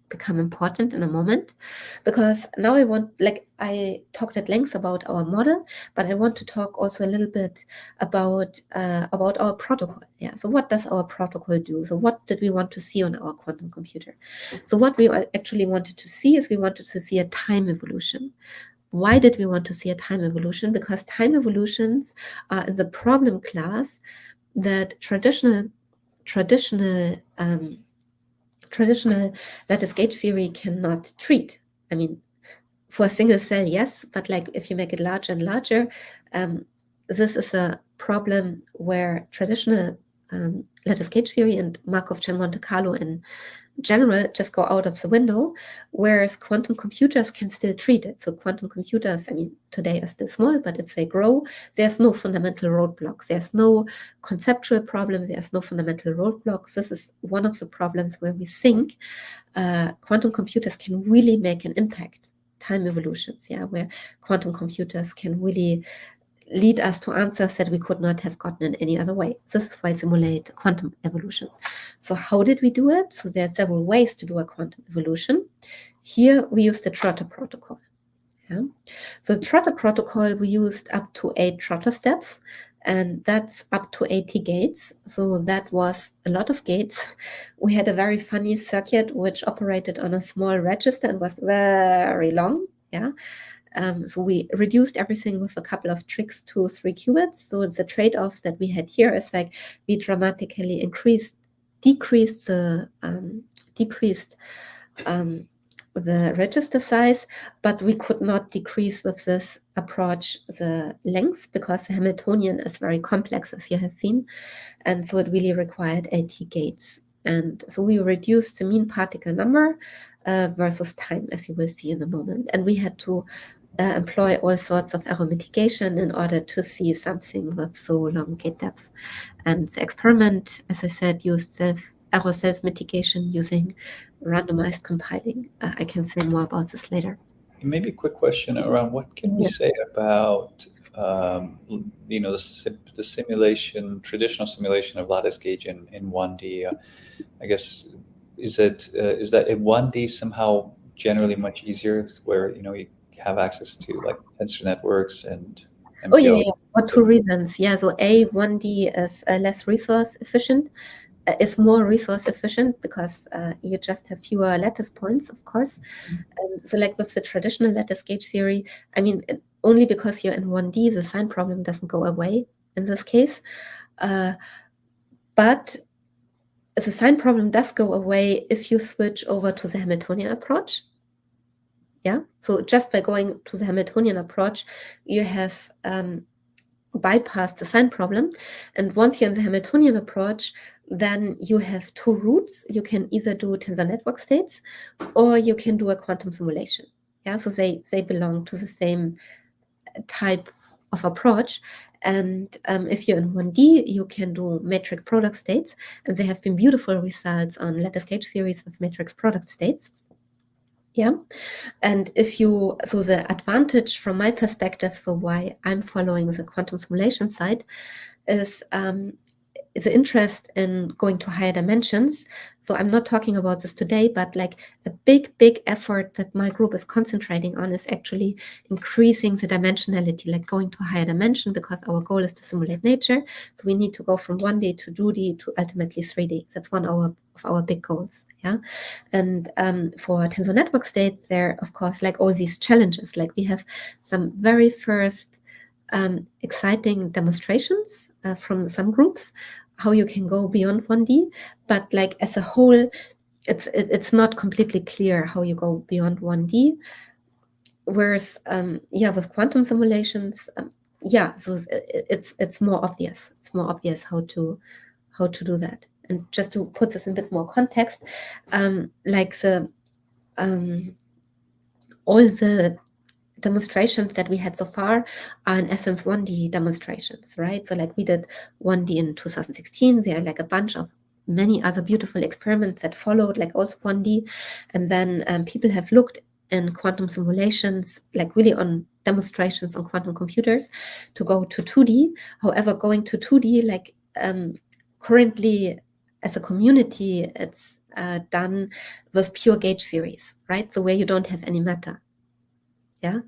become important in a moment, because now I want, like I talked at length about our model, but I want to talk also a little bit about our protocol. Yeah, so what does our protocol do? So what did we want to see on our quantum computer? So what we actually wanted to see is we wanted to see a time evolution. Why did we want to see a time evolution? Because time evolutions are in the problem class that traditional lattice gauge theory cannot treat. I mean, for a single cell, yes, but like if you make it larger and larger, this is a problem where traditional lattice gauge theory and Markov-Chain Monte Carlo in general just go out of the window, whereas quantum computers can still treat it. So quantum computers, I mean, today are still small, but if they grow, there's no fundamental roadblocks. There's no conceptual problem. There's no fundamental roadblocks. This is one of the problems where we think quantum computers can really make an impact. Time evolutions, yeah, where quantum computers can really lead us to answers that we could not have gotten in any other way. This is why I simulate quantum evolutions. So how did we do it? So there are several ways to do a quantum evolution. Here we use the Trotter protocol. Yeah. So the Trotter protocol, we used up to 8 Trotter steps, and that's up to 80 gates. So that was a lot of gates. We had a very funny circuit which operated on a small register and was very long. Yeah. So we reduced everything with a couple of tricks to 3 qubits. So the trade-offs that we had here is like we dramatically decreased the register size, but we could not decrease with this approach the length because the Hamiltonian is very complex, as you have seen, and so it really required 80 gates. And so we reduced the mean particle number versus time, as you will see in a moment. And we had to employ all sorts of error mitigation in order to see something with so long gate depth. And the experiment, as I said, used error self-mitigation using randomized compiling. I can say more about this later. Maybe a quick question around what can we say about the simulation, traditional simulation of lattice gauge in 1D. I guess is that in 1D somehow generally much easier, where you have access to like tensor networks and MPOs? Oh yeah. For 2 reasons. Yeah, so 1D is less resource efficient. Is more resource efficient because you just have fewer lattice points, of course. And so like with the traditional lattice gauge theory, I mean, only because you're in 1D, the sign problem doesn't go away in this case. But the sign problem does go away if you switch over to the Hamiltonian approach. Yeah, so just by going to the Hamiltonian approach, you have bypassed the sign problem. And once you're in the Hamiltonian approach, then you have 2 routes. You can either do tensor network states or you can do a quantum simulation. Yeah, so they belong to the same type of approach. And if you're in 1D, you can do matrix product states. And there have been beautiful results on lattice gauge theories with matrix product states. Yeah, and so the advantage from my perspective, so why I'm following the quantum simulation side, is the interest in going to higher dimensions. So I'm not talking about this today, but like a big effort that my group is concentrating on is actually increasing the dimensionality, like going to a higher dimension, because our goal is to simulate nature. So we need to go from 1D to 2D to ultimately 3D. That's one of our big goals. Yeah, and for tensor network states, there of course like all these challenges. Like we have some very first exciting demonstrations from some groups how you can go beyond 1D, but like as a whole, it's not completely clear how you go beyond 1D. Whereas with quantum simulations, so it's more obvious. It's more obvious how to do that. And just to put this in a bit more context, like all the demonstrations that we had so far are in essence 1D demonstrations, right? So like we did 1D in 2016. There are like a bunch of many other beautiful experiments that followed, like also 1D. And then people have looked in quantum simulations, like really on demonstrations on quantum computers to go to 2D. However, going to 2D, like currently as a community, it's done with pure gauge series, right? So where you don't have any matter. Yeah,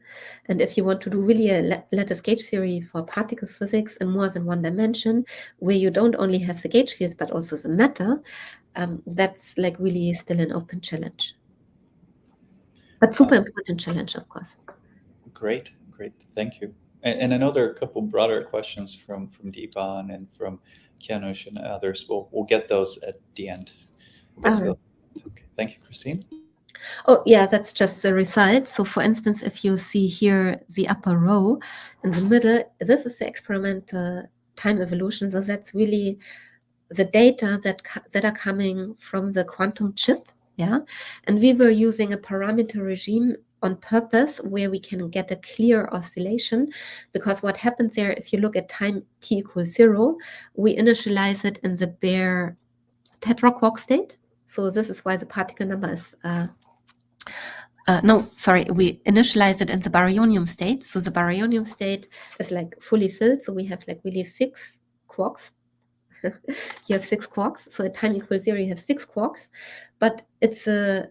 and if you want to do really a lattice gauge theory for particle physics in more than 1 dimension, where you don't only have the gauge fields but also the matter, that's like really still an open challenge, but super important challenge, of course. Great, thank you. And I know there are a couple broader questions from Deepan and from Kianush and others. We'll get those at the end. Okay, thank you, Christine. Oh, yeah, that's just the result. So for instance, if you see here the upper row in the middle, this is the experimental time evolution. So that's really the data that are coming from the quantum chip. Yeah, and we were using a parameter regime on purpose where we can get a clear oscillation, because what happens there, if you look at time t equals 0, we initialize it in the bare Tetra Quark state. So this is why the particle number is we initialize it in the baryonium state. So the baryonium state is like fully filled. So we have like really 6 quarks. You have 6 quarks. So at time equals 0, you have 6 quarks. But it's a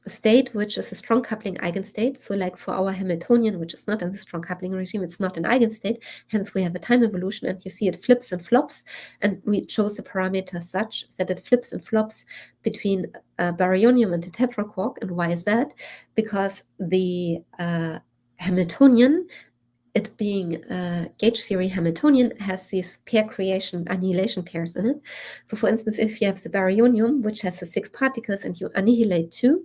state which is a strong coupling eigenstate. So like for our Hamiltonian, which is not in the strong coupling regime, it's not an eigenstate. Hence we have a time evolution, and you see it flips and flops. And we chose the parameter such that it flips and flops between baryonium and the Tetra Quark. And why is that? Because the Hamiltonian, it being gauge theory Hamiltonian, has these pair creation annihilation pairs in it. So for instance, if you have the baryonium, which has the 6 particles, and you annihilate 2,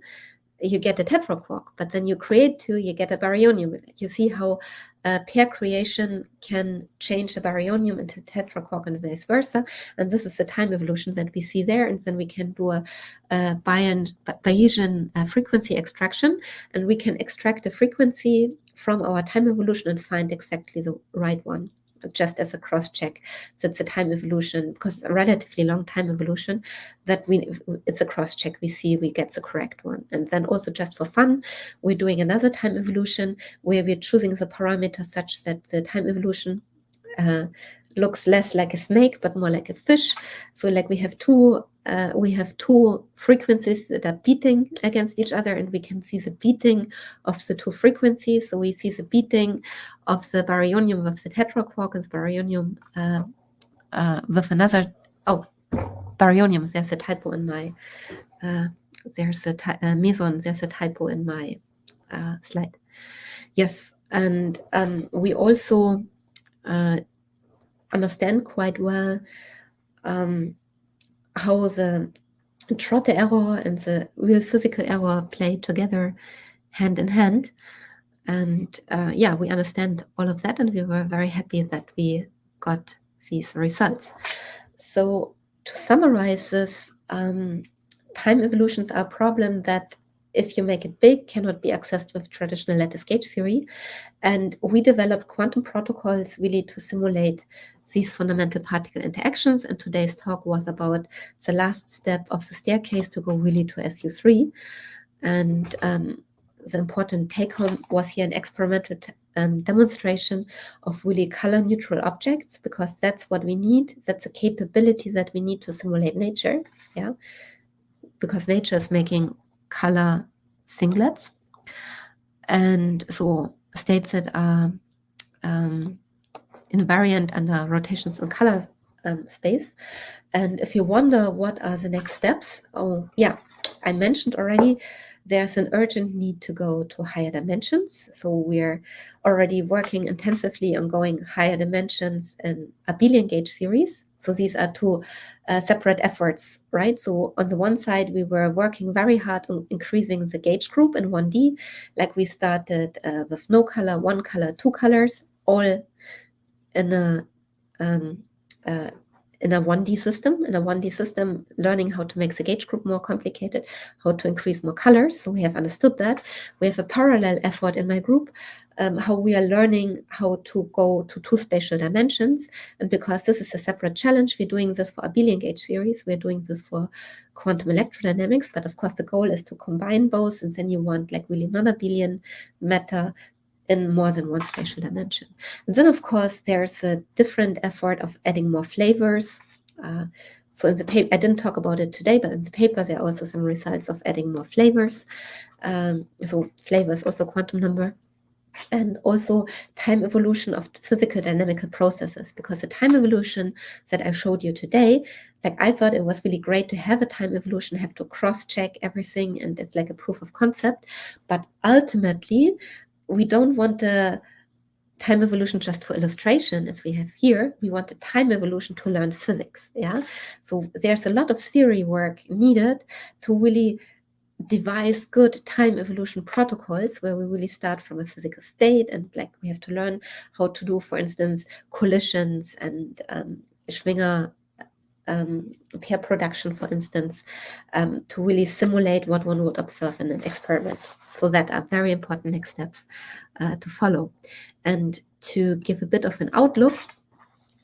you get a Tetra Quark, but then you create 2, you get a baryonium. You see how pair creation can change the baryonium into Tetra Quark and vice versa. And this is the time evolution that we see there. And then we can do a Bayesian frequency extraction, and we can extract a frequency from our time evolution and find exactly the right one, just as a cross check. So it's a time evolution, because it's a relatively long time evolution, that it's a cross check. We see we get the correct one. And then also, just for fun, we're doing another time evolution where we're choosing the parameter such that the time evolution looks less like a snake but more like a fish. So like we have two frequencies that are beating against each other, and we can see the beating of the 2 frequencies. So we see the beating of the baryonium of the Tetra Quark and the baryonium with another baryonium. There's a typo in my meson. There's a typo in my slide. Yes, and we also understand quite well how the Trotte error and the real physical error play together hand in hand. And we understand all of that, and we were very happy that we got these results. So to summarize this, time evolutions are a problem that, if you make it big, cannot be accessed with traditional lattice gauge theory. And we developed quantum protocols really to simulate these fundamental particle interactions. And today's talk was about the last step of the staircase to go really to SU3. And the important take-home was here an experimental demonstration of really color-neutral objects, because that's what we need. That's a capability that we need to simulate nature, because nature is making color singlets, and so states that are invariant under rotations in color space. And if you wonder what are the next steps, I mentioned already, there's an urgent need to go to higher dimensions. So we're already working intensively on going higher dimensions in abelian gauge series. So these are 2 separate efforts, right? So on the one side, we were working very hard on increasing the gauge group in 1D. Like we started with no color, 1 color, 2 colors, all in a 1D system. In a 1D system, learning how to make the gauge group more complicated, how to increase more colors. So we have understood that. We have a parallel effort in my group, how we are learning how to go to 2 spatial dimensions. And because this is a separate challenge, we're doing this for abelian gauge theories, we're doing this for quantum electrodynamics. But of course, the goal is to combine both, and then you want like really non-abelian matter in more than 1 spatial dimension. And then, of course, there's a different effort of adding more flavors. So in the paper, I didn't talk about it today, but in the paper, there are also some results of adding more flavors. So flavor is also a quantum number. And also time evolution of physical dynamical processes, because the time evolution that I showed you today, like I thought it was really great to have a time evolution, have to cross-check everything, and it's like a proof of concept. But ultimately, we don't want a time evolution just for illustration, as we have here. We want a time evolution to learn physics. So there's a lot of theory work needed to really devise good time evolution protocols, where we really start from a physical state, and like we have to learn how to do, for instance, collisions and Schwinger pair production, for instance, to really simulate what one would observe in an experiment. So that are very important next steps to follow. And to give a bit of an outlook,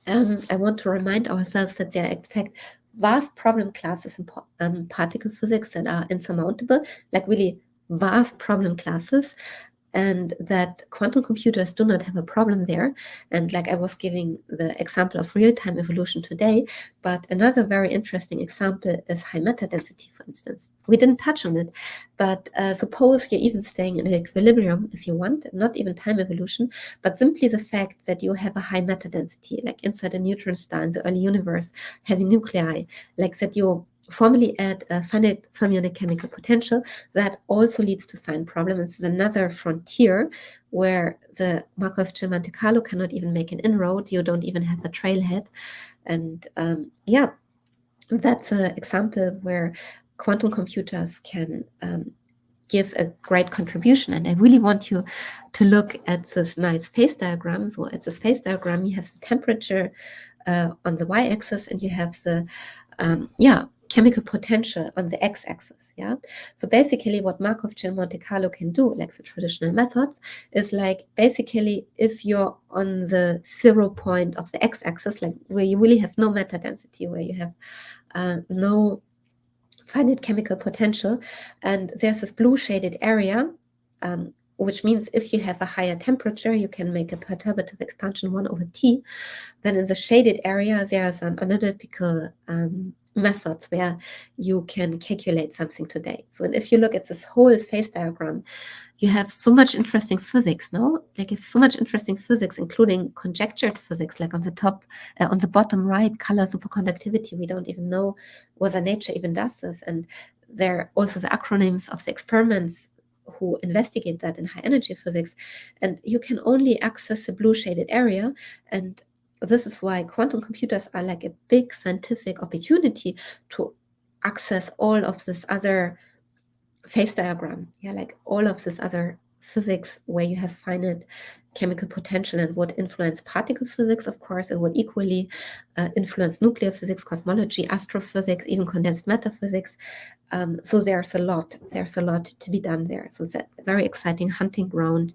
I want to remind ourselves that there are, in fact, vast problem classes in particle physics that are insurmountable, like really vast problem classes, and that quantum computers do not have a problem there. And like I was giving the example of real-time evolution today, but another very interesting example is high matter density, for instance. We didn't touch on it, but suppose you're even staying in equilibrium if you want, not even time evolution, but simply the fact that you have a high matter density, like inside a neutron star in the early universe, having nuclei, like that you formally add a finite fermionic chemical potential, that also leads to sign problem. It's another frontier where the Markov-Chain Monte Carlo cannot even make an inroad. You don't even have a trailhead. And yeah, that's an example where quantum computers can give a great contribution. And I really want you to look at this nice phase diagram. So at this phase diagram, you have the temperature on the y-axis, and you have the chemical potential on the x-axis. So basically what Markov-Chain Monte Carlo can do, like the traditional methods, is like basically if you're on the 0 point of the x-axis, like where you really have no matter density, where you have no finite chemical potential, and there's this blue shaded area, which means if you have a higher temperature, you can make a perturbative expansion 1 over T. Then in the shaded area, there are some analytical methods where you can calculate something today. So if you look at this whole phase diagram, you have so much interesting physics, no? Like you have so much interesting physics, including conjectured physics, like on the top, on the bottom right, color superconductivity. We don't even know whether nature even does this. And there are also the acronyms of the experiments who investigate that in high energy physics. And you can only access the blue shaded area. And this is why quantum computers are like a big scientific opportunity to access all of this other phase diagram, like all of this other physics where you have finite chemical potential and would influence particle physics, of course, and would equally influence nuclear physics, cosmology, astrophysics, even condensed matter physics. So there's a lot to be done there. So it's a very exciting hunting ground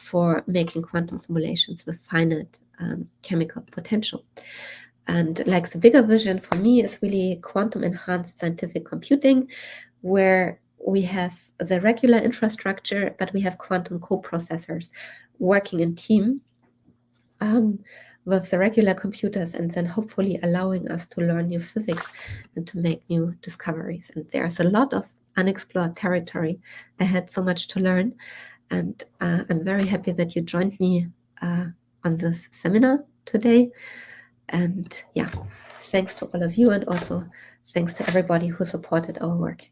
for making quantum simulations with finite chemical potential. And like the bigger vision for me is really quantum enhanced scientific computing, where we have the regular infrastructure, but we have quantum coprocessors working in team with the regular computers, and then hopefully allowing us to learn new physics and to make new discoveries. And there's a lot of unexplored territory. I had so much to learn, and I'm very happy that you joined me on this seminar today. And yeah, thanks to all of you, and also thanks to everybody who supported our work.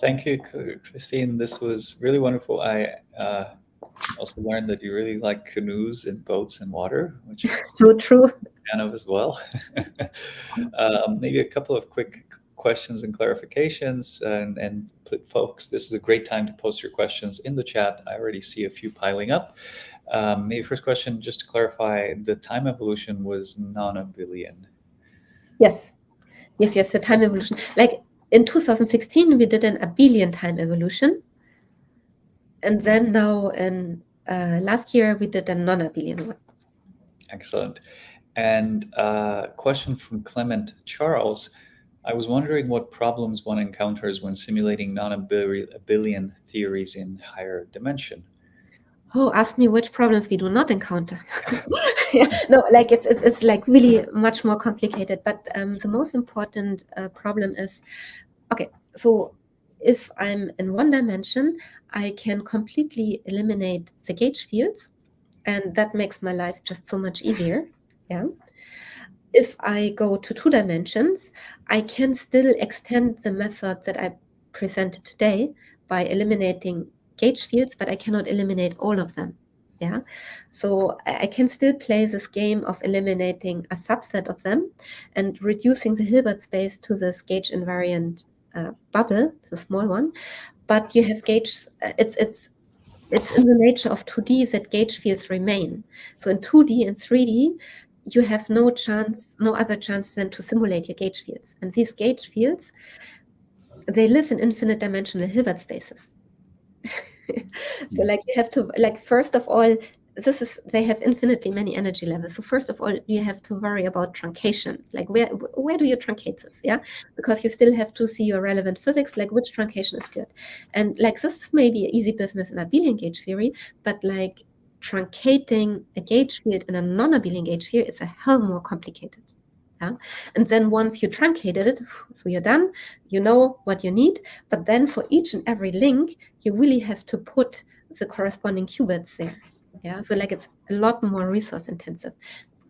Thank you, Christine. This was really wonderful. I also learned that you really like canoes and boats and water, which is so true. a fan of as well. Maybe a couple of quick questions and clarifications. And folks, this is a great time to post your questions in the chat. I already see a few piling up. Maybe first question, just to clarify, the time evolution was non-abelian. Yes, the time evolution. Like in 2016, we did an abelian time evolution. And then now in last year, we did a non-abelian one. Excellent. And question from Clement Charles. I was wondering what problems one encounters when simulating non-abelian theories in higher dimension. Oh, ask me which problems we do not encounter. No, like it's like really much more complicated. But the most important problem is, okay, so if I'm in one dimension, I can completely eliminate the gauge fields, and that makes my life just so much easier. If I go to 2 dimensions, I can still extend the method that I presented today by eliminating gauge fields, but I cannot eliminate all of them. So I can still play this game of eliminating a subset of them and reducing the Hilbert space to this gauge invariant bubble, the small one. But you have gauge, it's in the nature of 2D that gauge fields remain. So in 2D and 3D, you have no other chance than to simulate your gauge fields. And these gauge fields, they live in infinite dimensional Hilbert spaces. So like you have to, like, first of all, they have infinitely many energy levels. So first of all, you have to worry about truncation. Like where do you truncate this? Yeah, because you still have to see your relevant physics, like which truncation is good. And like this may be an easy business in abelian gauge theory, but like truncating a gauge field in a non-abelian gauge theory is a hell more complicated. Yeah? And then once you truncated it, so you're done, you know what you need. But then for each and every link, you really have to put the corresponding qubits there. Yeah, so like it's a lot more resource intensive.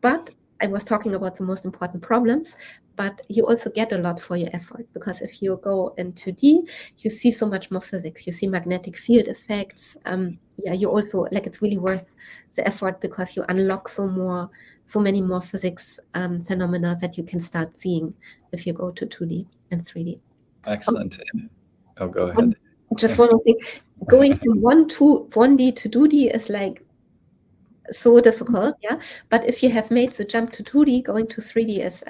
But I was talking about the most important problems, but you also get a lot for your effort, because if you go in 2D, you see so much more physics. You see magnetic field effects. Yeah, you also, like, it's really worth the effort because you unlock so many more physics phenomena that you can start seeing if you go to 2D and 3D. Excellent. Oh, go ahead. Just one more thing. Going from 1D to 2D is like so difficult, yeah. But if you have made the jump to 2D, going to 3D is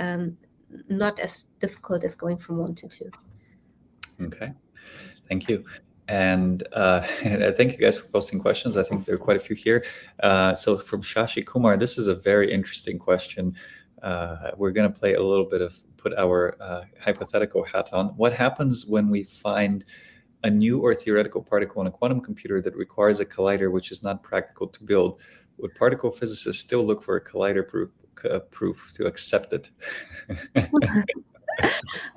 not as difficult as going from 1 to 2. Okay, thank you. And thank you guys for posting questions. I think there are quite a few here. So from Shashi Kumar, this is a very interesting question. We're going to play a little bit of put our hypothetical hat on. What happens when we find a new or theoretical particle in a quantum computer that requires a collider which is not practical to build? Would particle physicists still look for a collider proof to accept it?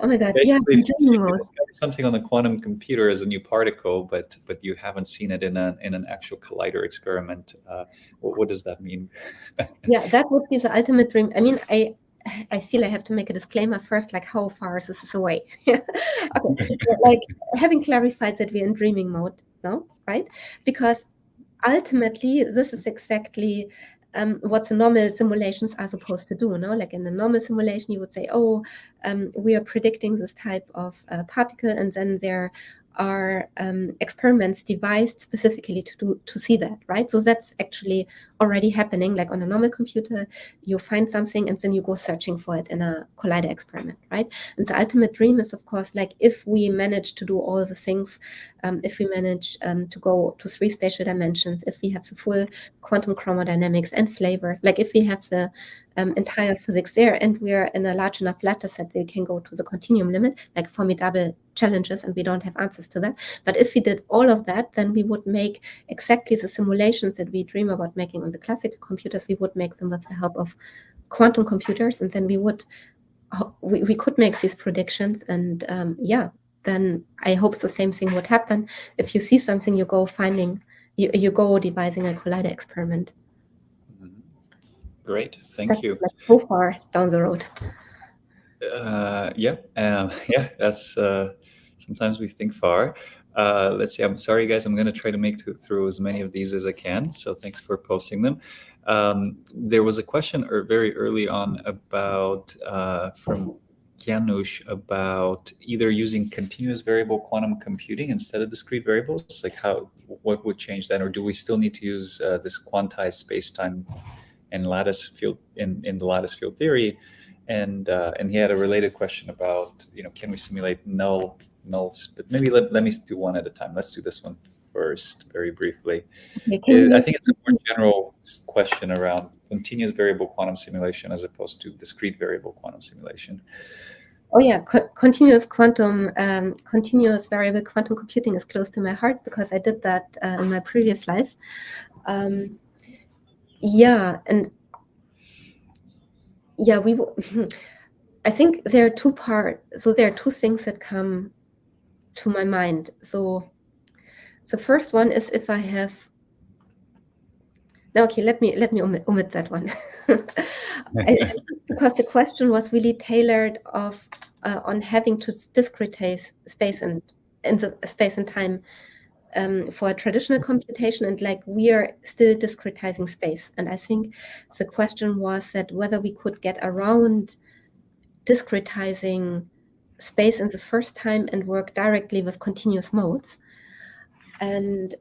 Oh my God! Basically, yeah, you discover something on the quantum computer as a new particle, but you haven't seen it in an actual collider experiment. What does that mean? Yeah, that would be the ultimate dream. I mean, I feel I have to make a disclaimer first, like how far is this away? Okay, like having clarified that we're in dreaming mode now, right? Because ultimately, this is exactly what the normal simulations are supposed to do. No, like in the normal simulation, you would say, "Oh, we are predicting this type of particle," and then there are experiments devised specifically to see that, right? So that's actually already happening. Like on a normal computer, you find something and then you go searching for it in a collider experiment, right? And the ultimate dream is, of course, like if we manage to do all the things, if we manage to go to 3 spatial dimensions, if we have the full quantum chromodynamics and flavors, like if we have the entire physics there and we're in a large enough lattice set that we can go to the continuum limit, like formidable challenges, and we don't have answers to that. But if we did all of that, then we would make exactly the simulations that we dream about making on the classical computers. We would make them with the help of quantum computers, and then we could make these predictions. And yeah, then I hope the same thing would happen. If you see something, you go you go devising a collider experiment. Great, thank you. Like so far down the road. Yeah, that's sometimes we think far. Let's see, I'm sorry guys, I'm going to try to make through as many of these as I can, so thanks for posting them. There was a question very early on about from Janusz about either using continuous variable quantum computing instead of discrete variables, like what would change that, or do we still need to use this quantized space-time and lattice field in the lattice field theory? And he had a related question about, can we simulate nulls? But maybe let me do one at a time. Let's do this one first, very briefly. I think it's a more general question around continuous variable quantum simulation as opposed to discrete variable quantum simulation. Oh yeah, continuous variable quantum computing is close to my heart because I did that in my previous life. Yeah, and yeah, I think there are two parts. So there are two things that come to my mind. So the first one is if I have. Okay, let me omit that one. Because the question was really tailored on having to discretize space and time for a traditional computation, and like we are still discretizing space. And I think the question was that whether we could get around discretizing space in the first time and work directly with continuous modes. And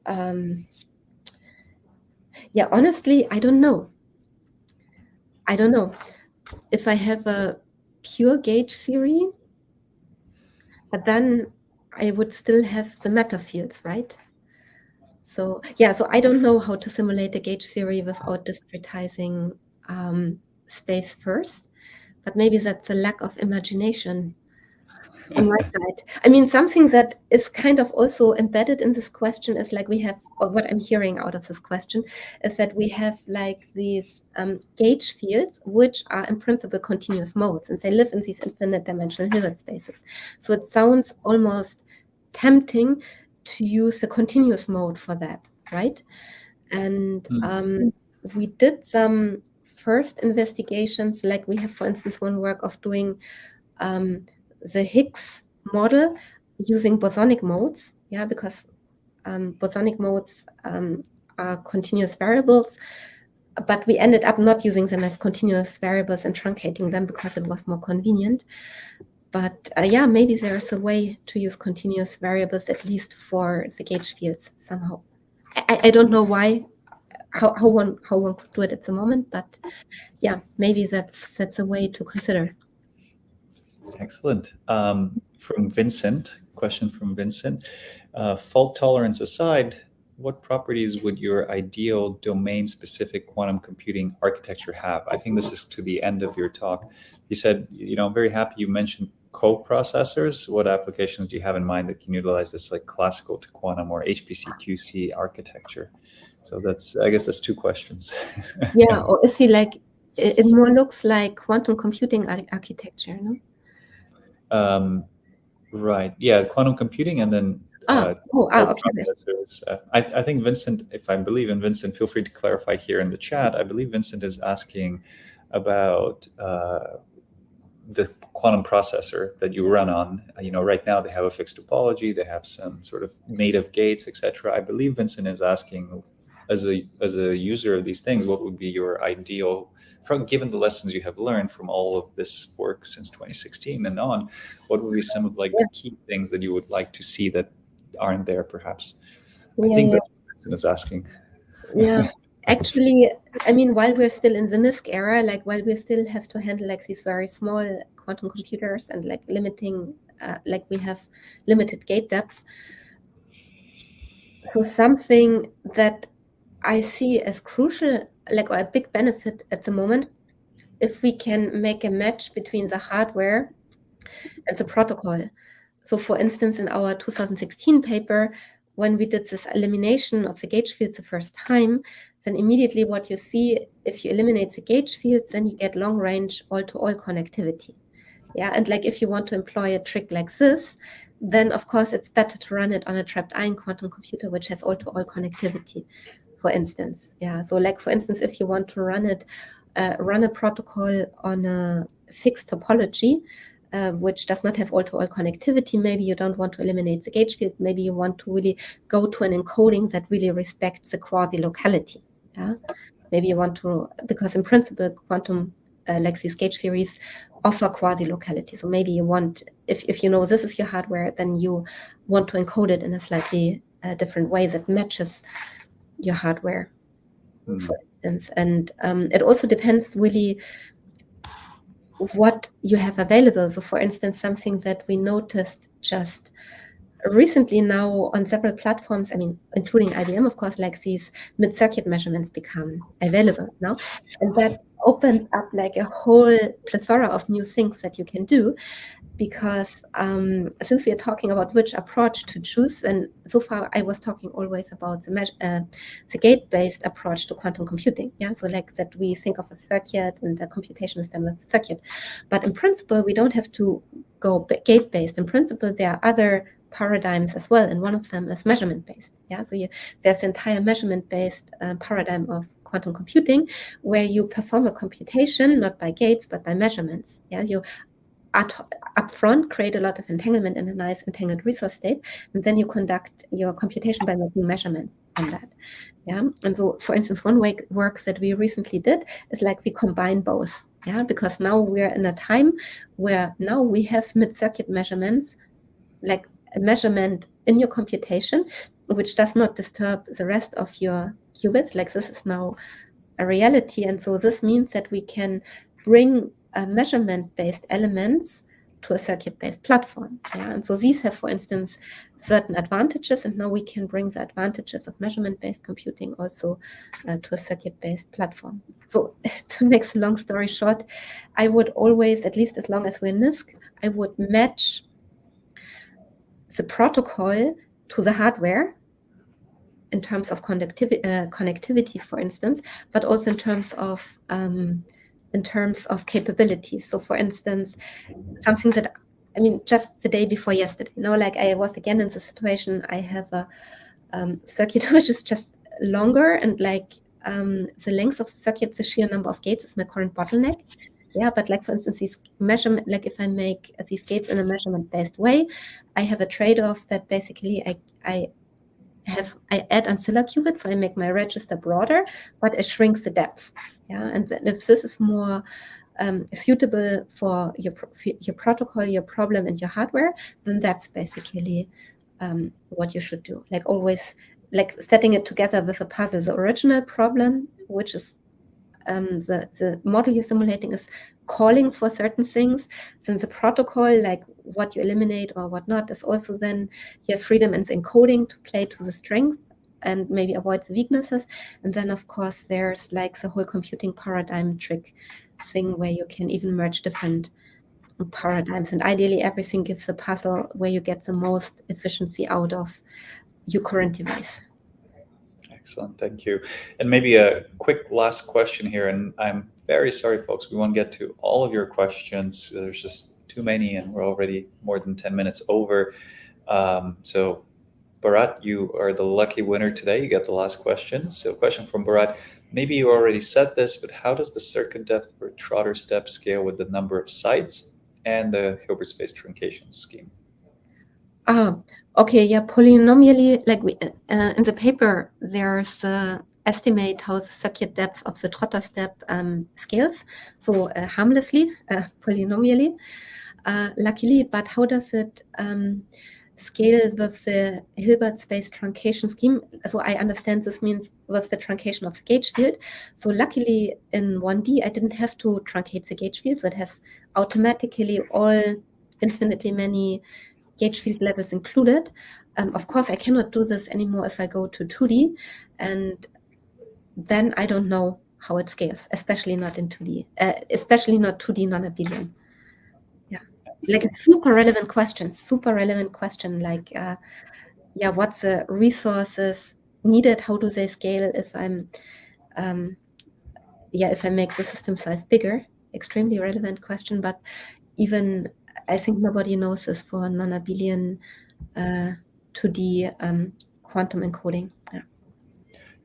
yeah, honestly, I don't know. I don't know, if I have a pure gauge theory, but then I would still have the matter fields, right? So yeah, so I don't know how to simulate a gauge theory without discretizing space first, but maybe that's a lack of imagination on my side. I mean, something that is kind of also embedded in this question is like we have, or what I'm hearing out of this question is that we have like these gauge fields, which are in principle continuous modes, and they live in these infinite dimensional Hilbert spaces. So it sounds almost tempting to use the continuous mode for that, right? And we did some first investigations, like we have, for instance, one work of doing the Higgs model using bosonic modes, yeah, because bosonic modes are continuous variables, but we ended up not using them as continuous variables and truncating them because it was more convenient. But yeah, maybe there's a way to use continuous variables, at least for the gauge fields somehow. I don't know why, how one could do it at the moment, but yeah, maybe that's a way to consider. Excellent. From Vincent, question from Vincent. Fault tolerance aside, what properties would your ideal domain-specific quantum computing architecture have? I think this is to the end of your talk. You said, I'm very happy you mentioned coprocessors. What applications do you have in mind that can utilize this like classical to quantum or HPC/QC architecture? So I guess that's two questions. Yeah, or is he like, it more looks like quantum computing architecture, no? Right. Yeah, quantum computing and then okay. processors. I think Vincent, if I believe in Vincent, feel free to clarify here in the chat. I believe Vincent is asking about the quantum processor that you run on. Right now they have a fixed topology, they have some sort of native gates, etc. I believe Vincent is asking, as a user of these things, what would be your ideal, given the lessons you have learned from all of this work since 2016 and on, what would be some of the key things that you would like to see that aren't there, perhaps? I think that's what Vincent is asking. Yeah. Actually, I mean, while we're still in the NISQ era, while we still have to handle these very small quantum computers and limiting, we have limited gate depth. So something that I see as crucial, or a big benefit at the moment, if we can make a match between the hardware and the protocol. So for instance, in our 2016 paper, when we did this elimination of the gauge fields the first time, then immediately what you see, if you eliminate the gauge fields, then you get long-range all-to-all connectivity. Yeah, and if you want to employ a trick like this, then of course it's better to run it on a trapped ion quantum computer, which has all-to-all connectivity, for instance. Yeah, so for instance, if you want to run a protocol on a fixed topology, which does not have all-to-all connectivity, maybe you don't want to eliminate the gauge field, maybe you want to really go to an encoding that really respects the quasi-locality. Yeah, maybe you want to, because in principle, quantum, these gauge theories offer quasi-locality. So maybe you want, if this is your hardware, then you want to encode it in a slightly different way that matches your hardware, for instance. And it also depends really what you have available. So for instance, something that we noticed just recently now on several platforms, I mean, including IBM, of course, these mid-circuit measurements become available now. And that opens up a whole plethora of new things that you can do, because since we are talking about which approach to choose, and so far I was talking always about the gate-based approach to quantum computing. Yeah, so that we think of a circuit and the computation is done with a circuit. But in principle, we don't have to go gate-based. In principle, there are other paradigms as well, and one of them is measurement-based. Yeah, so there's the entire measurement-based paradigm of quantum computing, where you perform a computation not by gates but by measurements. Yeah, you upfront create a lot of entanglement in a nice entangled resource state, and then you conduct your computation by making measurements on that. Yeah, and so for instance, one work that we recently did is we combine both. Yeah, because now we're in a time where now we have mid-circuit measurements, a measurement in your computation, which does not disturb the rest of your qubits. This is now a reality. And so this means that we can bring measurement-based elements to a circuit-based platform. Yeah? And so these have, for instance, certain advantages, and now we can bring the advantages of measurement-based computing also to a circuit-based platform. So to make the long story short, I would always, at least as long as we're in NISC, I would match the protocol to the hardware in terms of connectivity, for instance, but also in terms of capabilities. So, for instance, something that, I mean, just the day before yesterday, like I was again in the situation, I have a circuit which is just longer, and like the length of the circuit, the sheer number of gates is my current bottleneck. Yeah, but like, for instance, these measurement, like if I make these gates in a measurement-based way, I have a trade-off that basically I add ancillar qubits, so I make my register broader, but it shrinks the depth. Yeah, and if this is more suitable for your protocol, your problem, and your hardware, then that's basically what you should do. Like always, like setting it together with a puzzle. The original problem, which is the model you're simulating, is calling for certain things. Then the protocol, like what you eliminate or what not, is also then your freedom in the encoding to play to the strength and maybe avoid the weaknesses. And then, of course, there's like the whole computing paradigm trick thing where you can even merge different paradigms. And ideally, everything gives a puzzle where you get the most efficiency out of your current device. Excellent, thank you. And maybe a quick last question here, and I'm very sorry, folks, we won't get to all of your questions. There's just too many, and we're already more than 10 minutes over. So Bharat, you are the lucky winner today. You get the last question. So question from Bharat, maybe you already said this, but how does the circuit depth for Trotter step scale with the number of sites and the Hilbert space truncation scheme? Okay, yeah, polynomially, like we in the paper, there's estimate how the circuit depth of the Trotter step scales, so harmlessly, polynomially, luckily. But how does it scale with the Hilbert space truncation scheme? So I understand this means with the truncation of the gauge field. So luckily in 1D, I didn't have to truncate the gauge field, so it has automatically all infinitely many gauge field levels included. Of course, I cannot do this anymore if I go to 2D, and then I don't know how it scales, especially not in 2D, especially not 2D non-abelian. Yeah, like a super relevant question. Like, yeah, what's the resources needed? How do they scale if I'm, if I make the system size bigger? Extremely relevant question, but even I think nobody knows this for non-abelian 2D quantum encoding.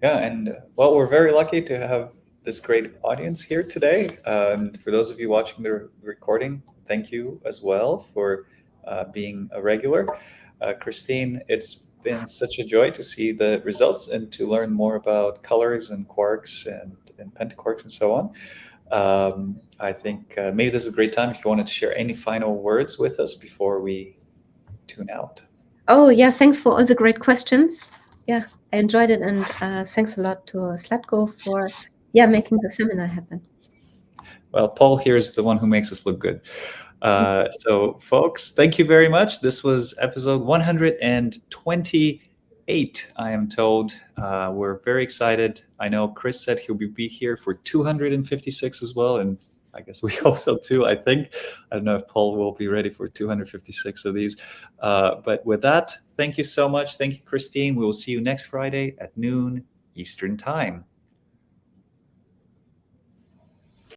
Yeah, and well, we're very lucky to have this great audience here today. For those of you watching the recording, thank you as well for being a regular. Christine, it's been such a joy to see the results and to learn more about colors and quarks and pentaquarks and so on. I think maybe this is a great time if you wanted to share any final words with us before we tune out. Oh, yeah, thanks for all the great questions. Yeah, I enjoyed it, and thanks a lot to Zlatko for making the seminar happen. Well, Paul here is the one who makes us look good. So, folks, thank you very much. This was episode 128, I am told. We're very excited. I know Chris said he'll be here for 256 as well, and I guess we hope so too, I think. I don't know if Paul will be ready for 256 of these. But with that, thank you so much. Thank you, Christine. We will see you next Friday at noon Eastern Time.